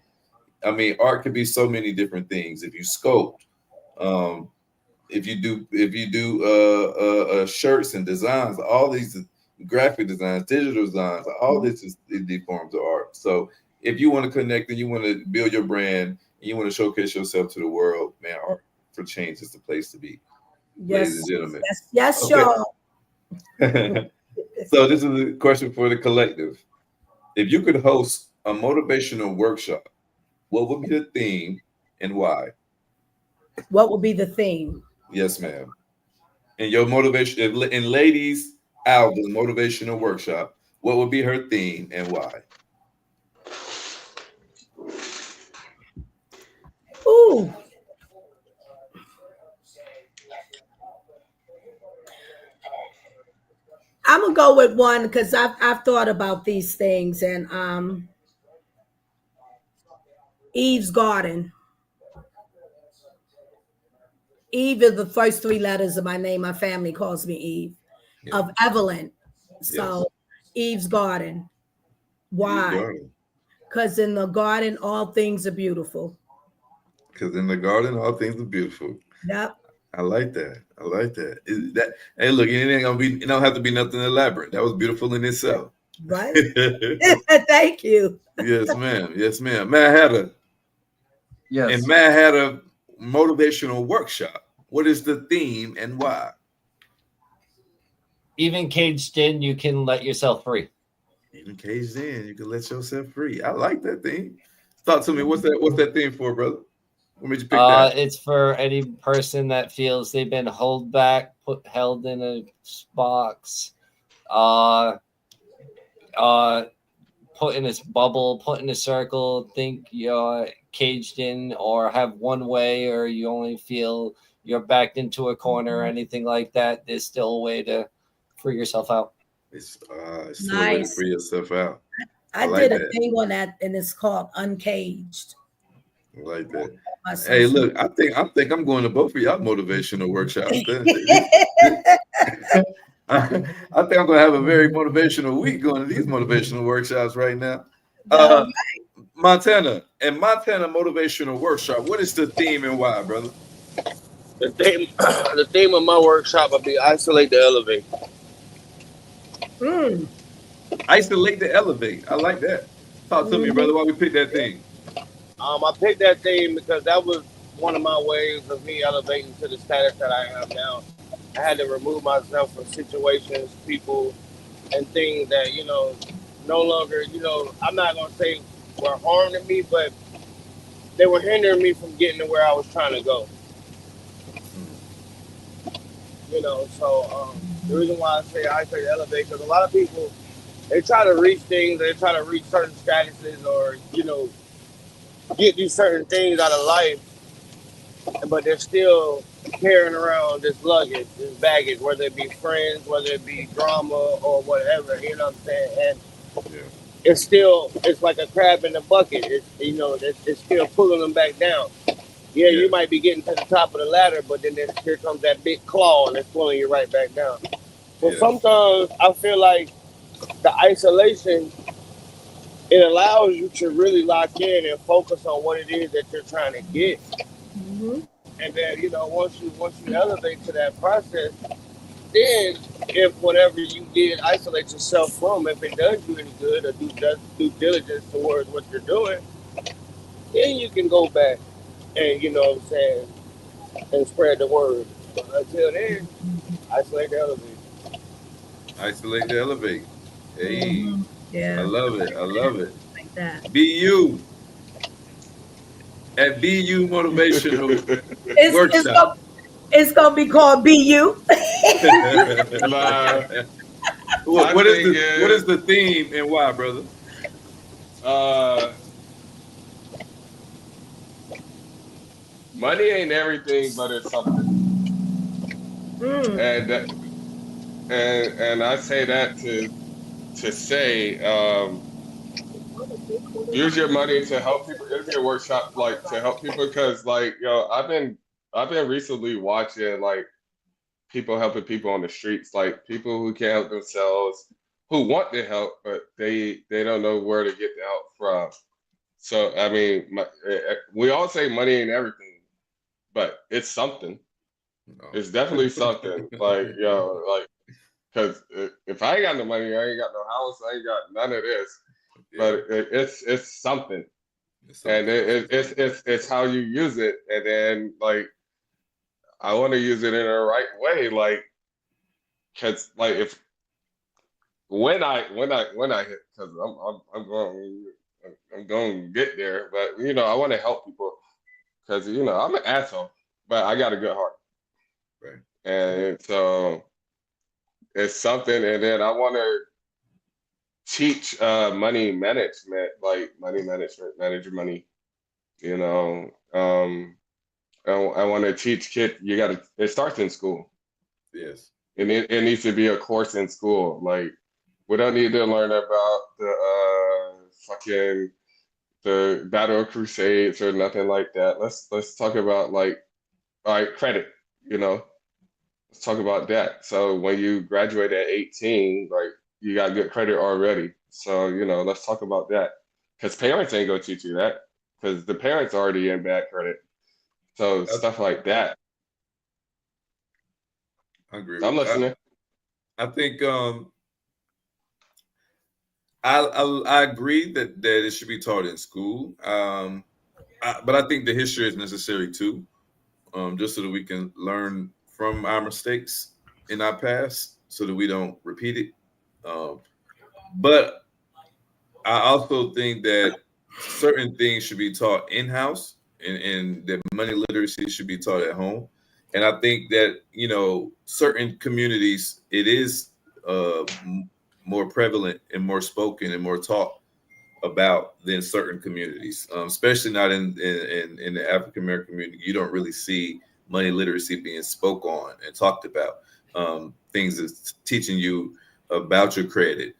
I mean, art could be so many different things. If you sculpt, if you do shirts and designs, all these graphic designs, digital designs, all this is the forms of art. So if you want to connect and you want to build your brand and you want to showcase yourself to the world, man, Art for Change is the place to be, ladies and gentlemen. Yes, sure. So this is a question for the collective. If you could host a motivational workshop, what would be the theme and why? What would be the theme? Yes, ma'am. And your motivation, in Ladies Album Motivational Workshop, what would be her theme and why? Ooh. I'm gonna go with one because I've thought about these things, and Eve's Garden. Eve is the first 3 letters of my name. My family calls me Eve. Of Evelyn. So Eve's Garden. Why? Because in the garden, all things are beautiful. Because in the garden, all things are beautiful. Yep. I like that. I like that. Hey, look, it don't have to be nothing elaborate. That was beautiful in itself. Right. Thank you. Yes, ma'am. Yes, ma'am. Mad Hatter. Yes. And Mad Hatter motivational workshop. What is the theme and why? Even caged in, you can let yourself free. Even caged in, you can let yourself free. I like that theme. Talk to me. What's that theme for, brother? What made you pick that? It's for any person that feels they've been held back, held in a box, put in this bubble, put in a circle, think you're caged in or have one way, or you only feel you're backed into a corner or anything like that. There's still a way to free yourself out. It's still a way to free yourself out. I like did a thing on that, and it's called Uncaged. I like that. Hey, look, I think I'm going to both of y'all motivational workshops. I think I'm going to have a very motivational week going to these motivational workshops right now. Montana motivational workshop. What is the theme and why, brother? The theme of my workshop would be isolate the elevate. Isolate the elevate. I like that. Talk to me, brother. Why we pick that theme? I picked that theme because that was one of my ways of me elevating to the status that I am now. I had to remove myself from situations, people, and things that, no longer, I'm not going to say were harming me, but they were hindering me from getting to where I was trying to go. So the reason why I say I say elevate, because a lot of people, they try to reach things, they try to reach certain statuses, or get these certain things out of life, but they're still carrying around this luggage, this baggage, whether it be friends, whether it be drama or whatever. You know what I'm saying? And it's like a crab in the bucket. It's still pulling them back down. Yeah, you might be getting to the top of the ladder, but then here comes that big claw and it's pulling you right back down. So sometimes I feel like the isolation, it allows you to really lock in and focus on what it is that you're trying to get. And then, once you elevate to that process, then if whatever you did isolate yourself from, if it does you any good or do due diligence towards what you're doing, then you can go back and what I'm saying, and spread the word. But until then, isolate the elevate. Isolate the elevate. Hey, Yeah. I love it. I love it. Like that. Be you at BU Motivational Workshop. It's gonna be called BU. What is the theme and why, brother? Money ain't everything, but it's something. And I say that to say, use your money to help people. It'll be a workshop like to help people, because I've been recently watching like people helping people on the streets, like people who can't help themselves, who want to help, but they don't know where to get the help from. So I mean, we all say money ain't everything, but it's something. No. It's definitely something. Because if I ain't got no money, I ain't got no house, I ain't got none of this. But it's something. And it's how you use it. And then I want to use it in the right way, because if when I hit, because I'm going to get there, but I want to help people, because I'm an asshole, but I got a good heart, right? And so it's something, and then I want to teach money management, manage your money. I want to teach kids. It starts in school. Yes. And it needs to be a course in school. Like, we don't need to learn about the Battle of Crusades or nothing like that. Let's talk about credit. Let's talk about that. So when you graduate at 18, you got good credit already. So let's talk about that, because parents ain't gonna teach you that, because the parents already in bad credit. So stuff like that. I agree. I'm listening. I think I agree that it should be taught in school. But I think the history is necessary too, just so that we can learn from our mistakes in our past, so that we don't repeat it. But I also think that certain things should be taught in-house, and that money literacy should be taught at home. And I think that certain communities, it is more prevalent and more spoken and more taught about than certain communities, especially not in the African American community. You don't really see money literacy being spoke on and talked about. Things that's teaching you about your credit.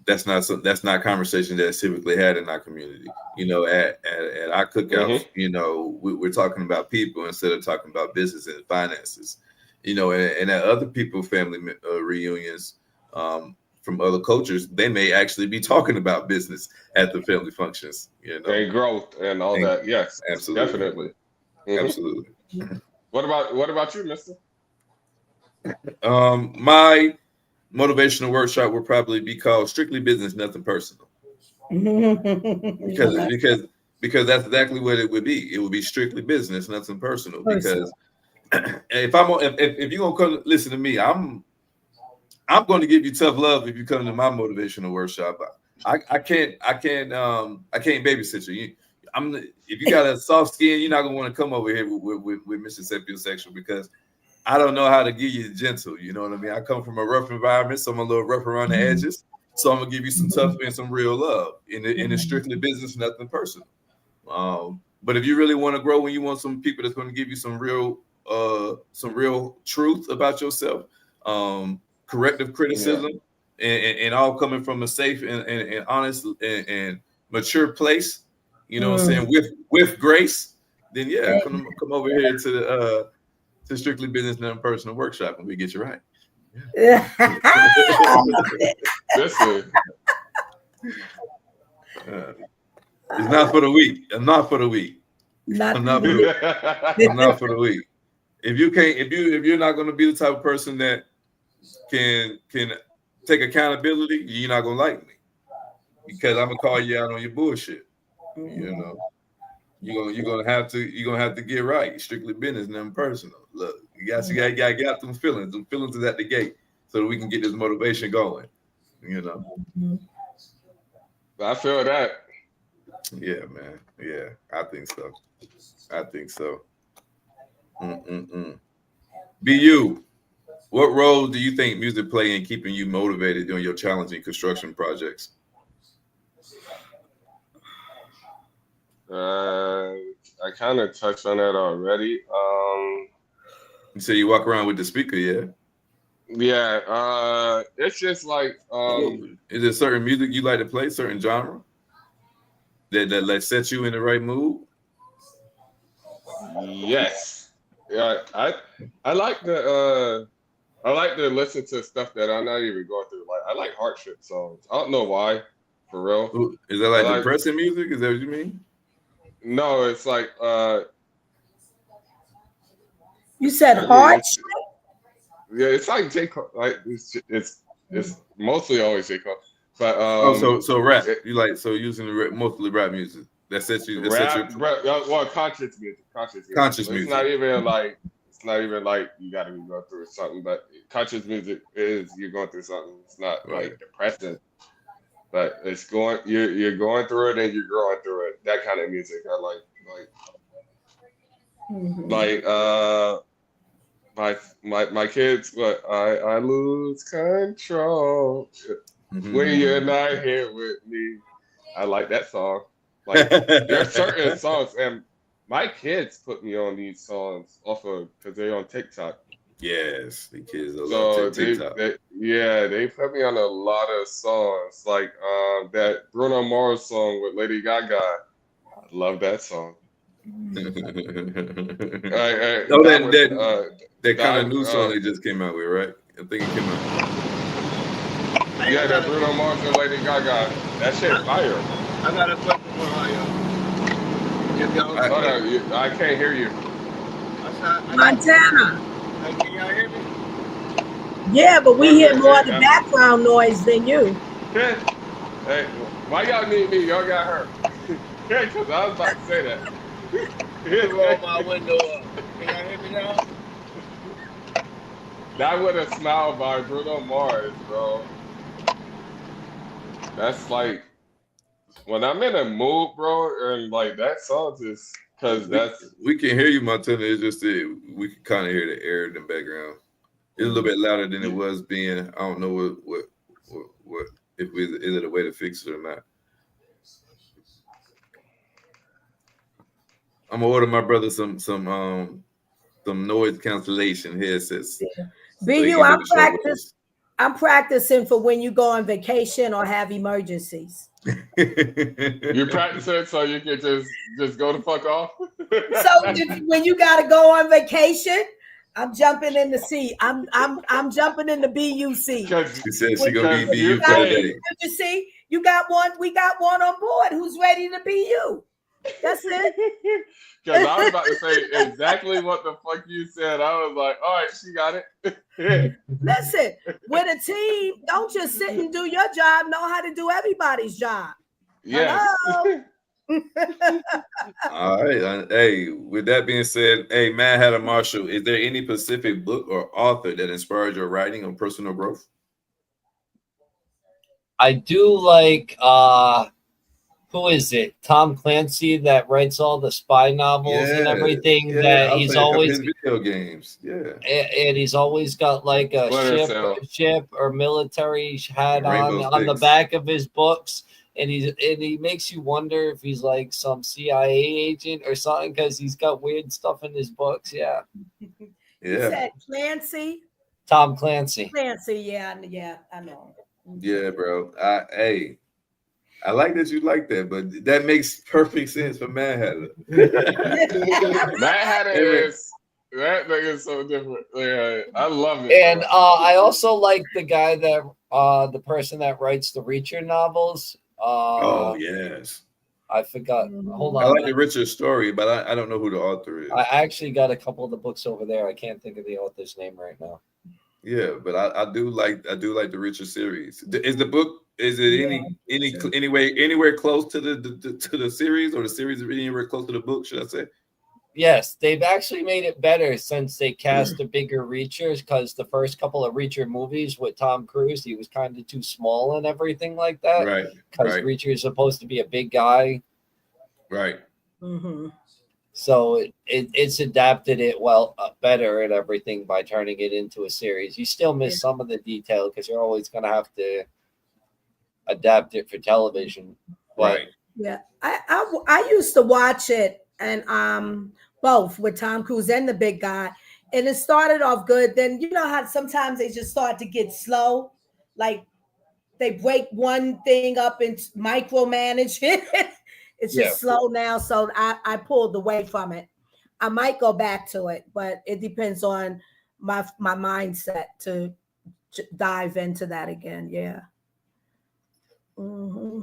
That's not conversation that's typically had in our community. At our cookouts, we're talking about people instead of talking about business and finances. And at other people family reunions, from other cultures, they may actually be talking about business at the family functions, and growth and all that. Yes, absolutely, definitely, absolutely. What about you, Mister? My motivational workshop will probably be called "Strictly Business, Nothing Personal," because that's exactly what it would be. It would be strictly business, nothing personal. Because if you're gonna come listen to me, I'm going to give you tough love if you come to my motivational workshop. I can't babysit you. If you got a soft skin, you're not gonna want to come over here with Mississippi sexual, because I don't know how to give you gentle. You know what I mean? I come from a rough environment, so I'm a little rough around the edges. So I'm gonna give you some tough and some real love. In it's strictly business, nothing personal. But if you really want to grow and you want some people that's going to give you some real truth about yourself, corrective criticism, and all coming from a safe and honest and mature place, you know what I'm saying, with grace, then yeah, come over here to the to Strictly Business and Personal Workshop, and we get you right. Yeah. Listen. It's not for the weak. I'm not for the weak. I'm not for the weak. If you're not going to be the type of person that can take accountability, you're not going to like me, because I'm gonna call you out on your bullshit. You know, you're gonna have to get right. Strictly business, nothing personal. Look, you got them feelings. Them feelings is at the gate, so that we can get this motivation going. You know. I feel that. Yeah, man. Yeah, I think so. BU, what role do you think music play in keeping you motivated during your challenging construction projects? I kind of touched on that already. You say you walk around with the speaker, yeah? Yeah. It's just like is there certain music you like to play, certain genre that like sets you in the right mood? Yes. Yeah. I like to listen to stuff that I'm not even going through. Like, I like hardship songs. I don't know why, for real. Is that like depressing music? Is that what you mean? No, it's like you said hardship? Yeah, it's like J. Cole. Like it's mostly always J. Cole. But so rap. You like using mostly rap music that sets you well, conscious music. It's not even like you got to be going through something, but conscious music is you're going through something. It's not like depressing, but it's you're going through it and you're growing through it. That kind of music I like. My kids, but I lose control when you're not here with me. I like that song. Like, there are certain songs, and my kids put me on these songs because they're on TikTok. Yes, the kids love TikTok. They put me on a lot of songs, like that Bruno Mars song with Lady Gaga. I love that song. That kind of new song they just came out with, right? I think it came out. Yeah, that Bruno Mars and Lady Gaga. That shit fire. I got a question for y'all. I can't hear you. Montana. Can y'all hear me? Yeah, but we hear more of the background noise than you. Hey, why y'all need me? Y'all got her. Because I was about to say that. Roll my window up. Can y'all hear me now? That with a smile by Bruno Mars, bro. That's like when I'm in a mood, bro, and like that song just because we can hear you, Montana. It's just that we can kind of hear the air in the background. It's a little bit louder than it was being. I don't know what is it a way to fix it or not. I'm gonna order my brother some noise cancellation headsets. BU, I'm practicing for when you go on vacation or have emergencies. You practicing so you can just go the fuck off. So when you gotta go on vacation, I'm jumping in the seat. I'm jumping in the BU seat. She said she gonna be BU for the day. You see, you got one. We got one on board who's ready to be you. That's it. Because I was about to say exactly what the fuck you said. I was like, all right, she got it. Listen, with a team, don't just sit and do your job. Know how to do everybody's job. Yes. All right. Hey, with that being said, hey, Mad Hatter Marshall, is there any specific book or author that inspired your writing or personal growth? I do like who is it? Tom Clancy that writes all the spy novels and everything. Yeah. That I'll he's say a couple of always his video games. Yeah. and he's always got like a Splinter ship or military hat Rainbow on the Six. back of his books. And he makes you wonder if he's like some CIA agent or something because he's got weird stuff in his books. Yeah. You said Clancy? Tom Clancy. Clancy, yeah, I know. Yeah, bro. I like that you like that, but that makes perfect sense for Mad Hatter. Mad Hatter is that thing is so different. Yeah, I love it. And I also like the guy that the person that writes the Reacher novels. Oh yes. I forgot. Hold on. I like the Richard story, but I don't know who the author is. I actually got a couple of the books over there. I can't think of the author's name right now. Yeah, but I do like the Richard series. Is the book anywhere close to the series, or the series anywhere close to the book? Should I say? Yes, they've actually made it better since they cast a bigger Reacher, because the first couple of Reacher movies with Tom Cruise, he was kind of too small and everything like that. Right. Because Reacher is supposed to be a big guy. Right. Mm-hmm. So it's adapted it better and everything by turning it into a series. You still miss some of the detail because you're always going to have to adapt it for television. But, yeah, I used to watch it, and both with Tom Cruise and the big guy, and it started off good. Then you know how sometimes they just start to get slow, like they break one thing up and micromanage it. It's just slow now, so I pulled away from it. I might go back to it, but it depends on my mindset to dive into that again. Yeah. Mm-hmm.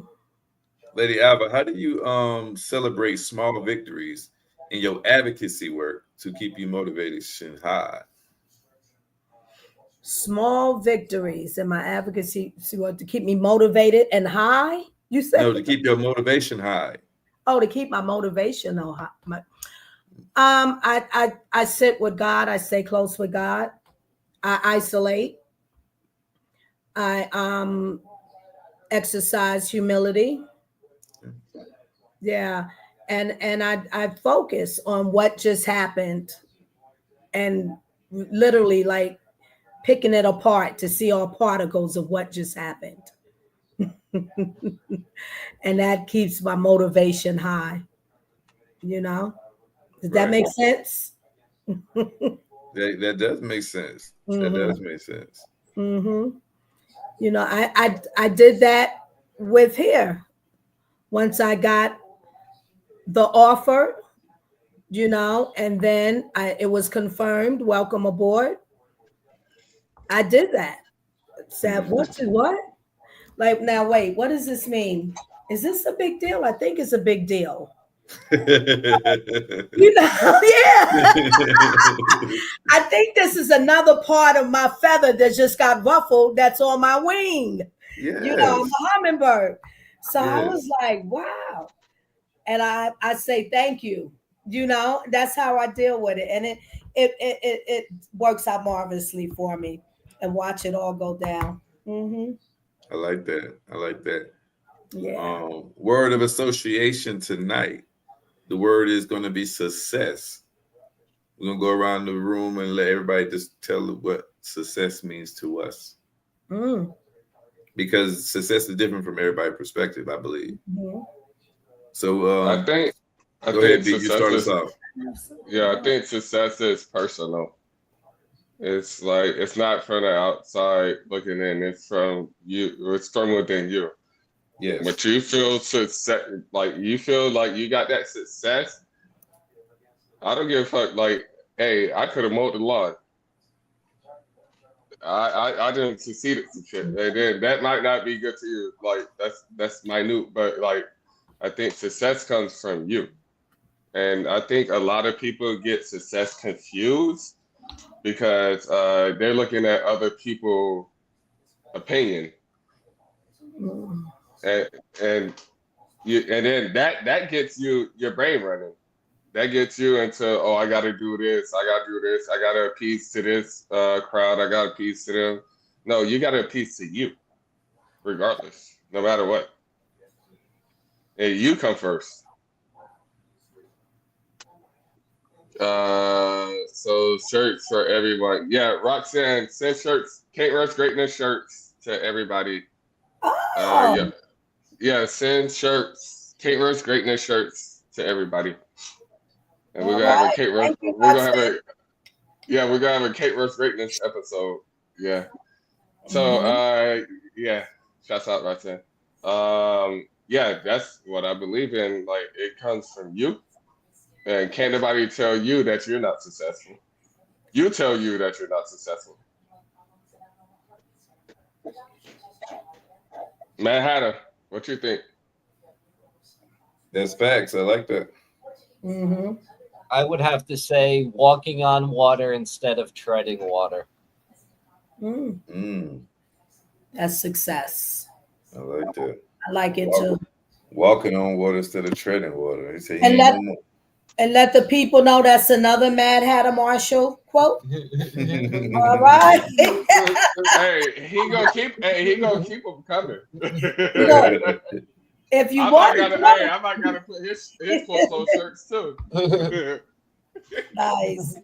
Lady Alva, how do you celebrate small victories in your advocacy work to keep you motivation high? Small victories in my advocacy to keep me motivated and high. You said no, to keep your motivation high. Oh, to keep my motivation high. I sit with God. I stay close with God. I isolate. I exercise humility. Yeah. And I focus on what just happened and literally like picking it apart to see all particles of what just happened. And that keeps my motivation high. You know? Does that make sense? That does make sense. Mm-hmm. That does make sense. Mm-hmm. You know, I did that with here. Once I got the offer, you know, and then it was confirmed, welcome aboard. I did that. Said, what? Like, now, wait, what does this mean? Is this a big deal? I think it's a big deal. You know, yeah. I think this is another part of my feather that just got ruffled that's on my wing. Yes. You know, I'm a hummingbird. So I was like, wow. And I say thank you. You know, that's how I deal with it. And it works out marvelously for me, and watch it all go down. Mm-hmm. I like that. Yeah. Word of association tonight. The word is going to be success. We're going to go around the room and let everybody just tell what success means to us. Because success is different from everybody's perspective, I believe. Mm-hmm. So I think you start us off. Yeah, I think success is personal. It's like, it's not from the outside looking in, it's from you, it's from within you. Yes. But you feel success, like you feel like you got that success. I don't give a fuck. Like, hey, I could have mowed the lawn. I didn't succeed at some shit. And then that might not be good to you. Like that's minute, but like I think success comes from you. And I think a lot of people get success confused because they're looking at other people's opinion. And then that gets your brain running. That gets you into, oh, I got to do this. I got to appease to this crowd. I got to appease to them. No, you got to appease to you. regardless, no matter what. And you come first. So shirts for everyone. Yeah, Roxanne, send shirts, Kate Rush Greatness shirts to everybody. Oh, Yeah, send shirts, Kate Rush Greatness shirts to everybody. And we're all gonna have a right. Kate Rush. Thank you, We're gonna have Roxanne. a we're gonna have a Kate Rush Greatness episode. Yeah. So Mhm. yeah, shouts out Roxanne. Yeah, that's what I believe in. Like it comes from you. And can't nobody tell you that you're not successful. You tell you that you're not successful. Mad Hatter, what you think? That's facts. I like that. Mhm. I would have to say walking on water instead of treading water. Mm. Mm, That's success. I like that. I like it Walk, too. walking on water instead of treading water. He said he And ain't let no more. and let the people know that's another Mad Hatter Marshall quote. All right. He gonna keep them coming. Look, if you want to I might gotta put his quotes on shirts too. nice.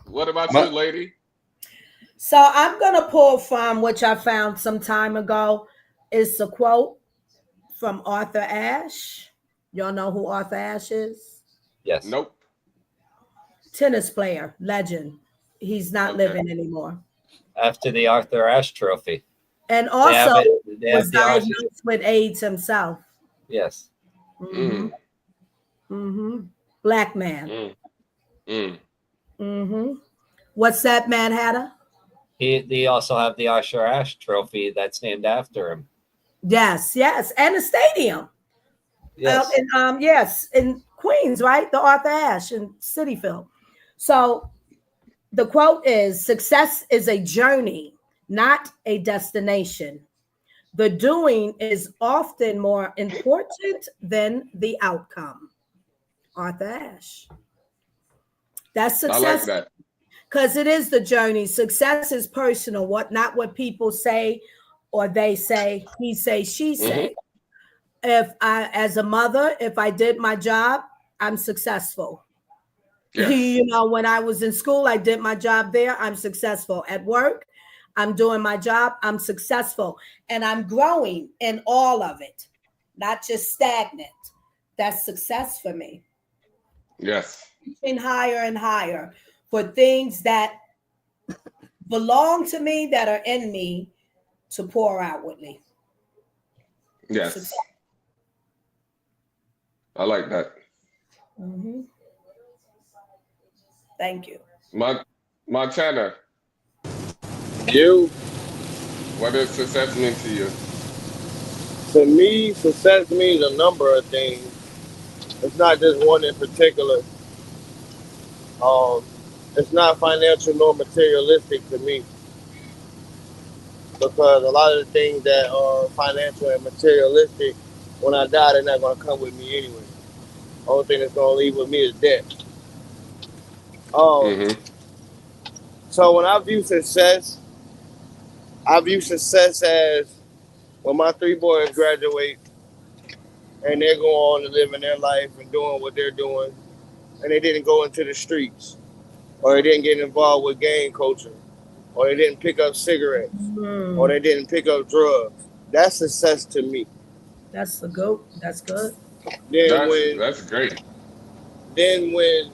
What about you, My- lady? So I'm gonna pull from which I found some time ago. It's a quote from Arthur Ashe. Y'all know who Arthur Ashe is? Yes. Nope. Tennis player, legend. He's not Okay. living anymore. After the Arthur Ashe Trophy. And They have also it. They was have the Arthur. diagnosed with AIDS himself. Yes. Mm-hmm. Mm, Mm-hmm. Black man. mm, mm. Mm-hmm. What's that, Mad Hatter? They also have the Arthur Ashe Trophy that's named after him. Yes, yes. And a stadium. Yes. Yes, in Queens, right? The Arthur Ashe in Cityfield. So the quote is success is a journey, not a destination. The doing is often more important than the outcome. Arthur Ashe. That's I like success that. because it is the journey. Success is personal, what not what people say or they say, he say, she Hmm. say. If I, as a mother, if I did my job, I'm successful. Yes. When I was in school, I did my job there. I'm successful at work. I'm doing my job. I'm successful and I'm growing in all of it, not just stagnant. That's success for me. Yes. Reaching higher and higher for things that belong to me, that are in me to pour outwardly. Success. Yes. I like that. Mhm. Thank you. Montana, You, what does success mean to you? to me, success means a number of things. It's not just one in particular. Um, it's not financial nor materialistic to me because a lot of the things that are financial and materialistic, when I die, they're not going to come with me anyway. Only thing that's going to leave with me is debt. Um, Mm-hmm. so when I view success as when my three boys graduate and they're going on to living their life and doing what they're doing, and they didn't go into the streets, or they didn't get involved with gang culture, or they didn't pick up cigarettes, or Mm, they didn't pick up drugs. That's success to me. that's a goat. That's good. Then when That's great. then when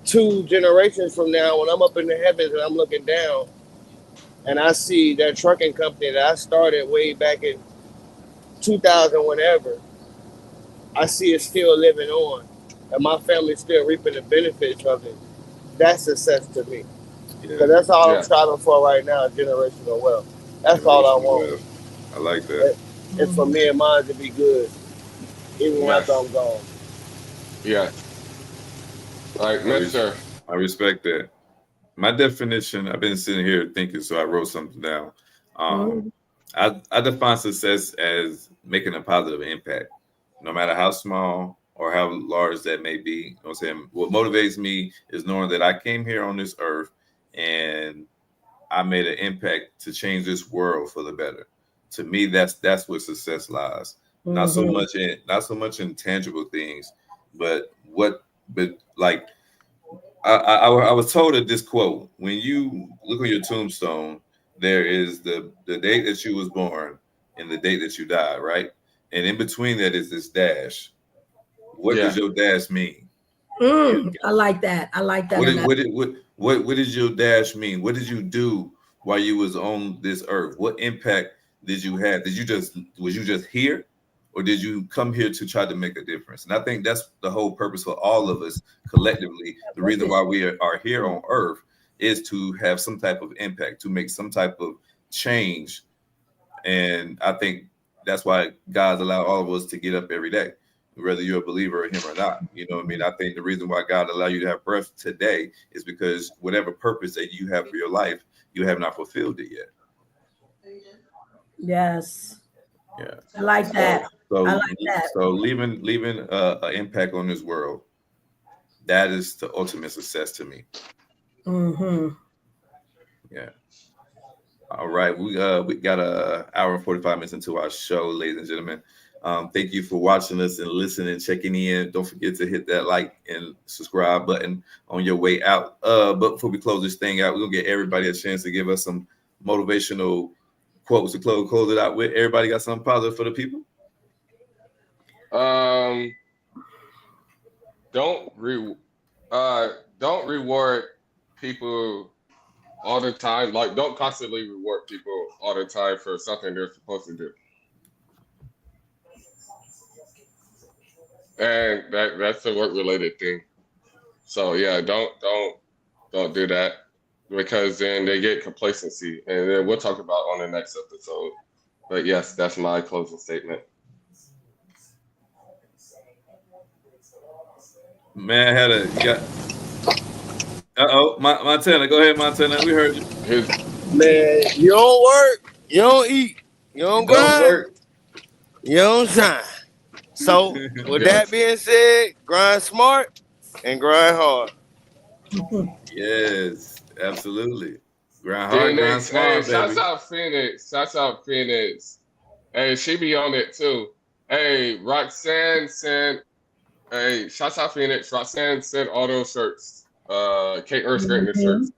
2 generations from now, when I'm up in the heavens and I'm looking down and I see that trucking company that I started way back in 2000, whenever, I see it still living on and my family's still reaping the benefits of it. That's success to me. Yeah, Because that's all I'm Yeah. striving for right now, generational wealth. That's all I generational want. wealth. I like that. It's for me and mine to be good, even after Yes. I'm gone. Yes. Like I, res- Mister. I respect that. My definition, I've been sitting here thinking, so I wrote something down. Um, Mm, I define success as making a positive impact, no matter how small or how large that may be. You know what I'm saying? What motivates me is knowing that I came here on this earth and I made an impact to change this world for the better. To me, that's where success lies. Not so Mhm. much in tangible things, but like I was told of this quote: when you look on your tombstone, there is the date that you was born and the date that you died, right? And in between that is this dash. What does Yeah. your dash mean? I like that. I like that. What And did what did what did your dash mean? What did you do while you was on this earth? What impact did you have? Did you just was you just here, or did you come here to try to make a difference? And I think that's the whole purpose for all of us collectively. The what reason did why we are here on earth is to have some type of impact, to make some type of change. And I think that's why God's allowed all of us to get up every day, whether you're a believer in Him or not. You know what I mean? I think the reason why God allowed you to have breath today is because whatever purpose that you have for your life, you have not fulfilled it yet. yes. Yeah. I like So that. I so like that. so leaving an impact on this world, that is the ultimate success to me. Mm-hmm. Yeah. All right, we got a hour and 45 minutes into our show, ladies and gentlemen. Thank you for watching us and listening, checking in. Don't forget to hit that like and subscribe button on your way out. But before we close this thing out, we're gonna get everybody a chance to give us some motivational quotes to close it out with. Everybody got something positive for the people? Um, don't re don't reward people all the time. Like, don't constantly reward people all the time for something they're supposed to do. And that's a work related thing. So yeah, don't do that because then they get complacency, and then we'll talk about on the next episode. But yes, that's my closing statement. Man, I had a you got Montana. Go ahead, Montana. We heard you. His Man, you don't work, you don't eat, you You don't don't grind, work. you don't shine. So, with that yes, being said, grind smart and grind hard. Yes, absolutely. Grind hard, grind Phoenix. Hey, smart, shouts baby. out Phoenix. Shouts out Phoenix. Hey, she be on it too. Hey, Roxanne sent. Hey, shouts out Phoenix. Roxanne sent all those shirts. Kate Earth Greatness Mhm. shirts.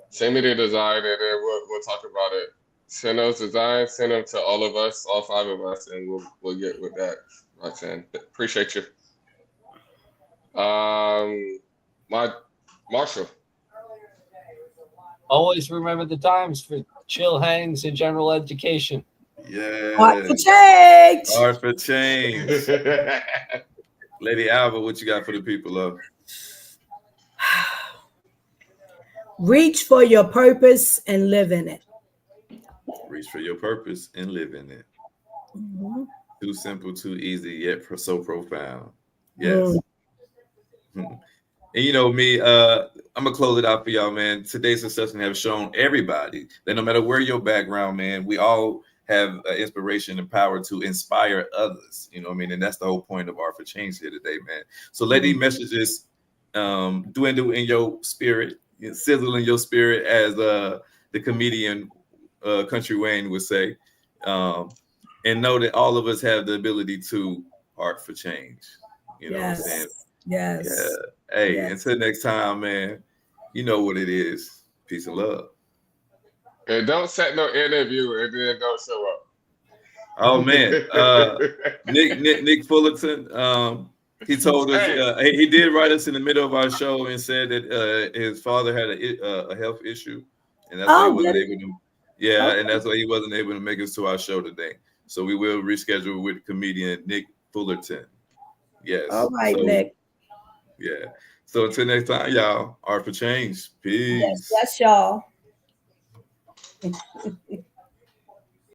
Send me the design, and then we'll talk about it. Send those designs. Send them to all of us, all five of us, and we'll get with that. Roxanne, appreciate you. My Marshall. Always remember the times for chill hangs and general education. Heart for Yes. change. Art for change. Lady Alva, what you got for the people, love? Reach for your purpose and live in it. Reach for your purpose and live in it. Mhm. Too simple, too easy, yet so profound. Mm. Yes. And you know me, I'm gonna close it out for y'all, man. Today's discussion have shown everybody that no matter where your background, man, we all have inspiration and power to inspire others. You know what I mean? And that's the whole point of Art for Change here today, man. So let these messages dwindle in your spirit, sizzle in your spirit, as the comedian Country Wayne would say, and know that all of us have the ability to art for change. You know what I'm saying? Yes. Yeah. Yes. Hey, Yes. until next time, man. You know what it is. Peace and love. And don't set no interview and then don't show up. Oh man, Nick Fullerton. He told us Hey, he did write us in the middle of our show and said that his father had a health issue, and that's why he Oh, wasn't did able to. Yeah, okay. and that's why he wasn't able to make us to our show today. So we will reschedule with comedian Nick Fullerton. All Yes. right, So Nick. yeah. So until next time, y'all. Art for change. Yes, Peace. bless y'all.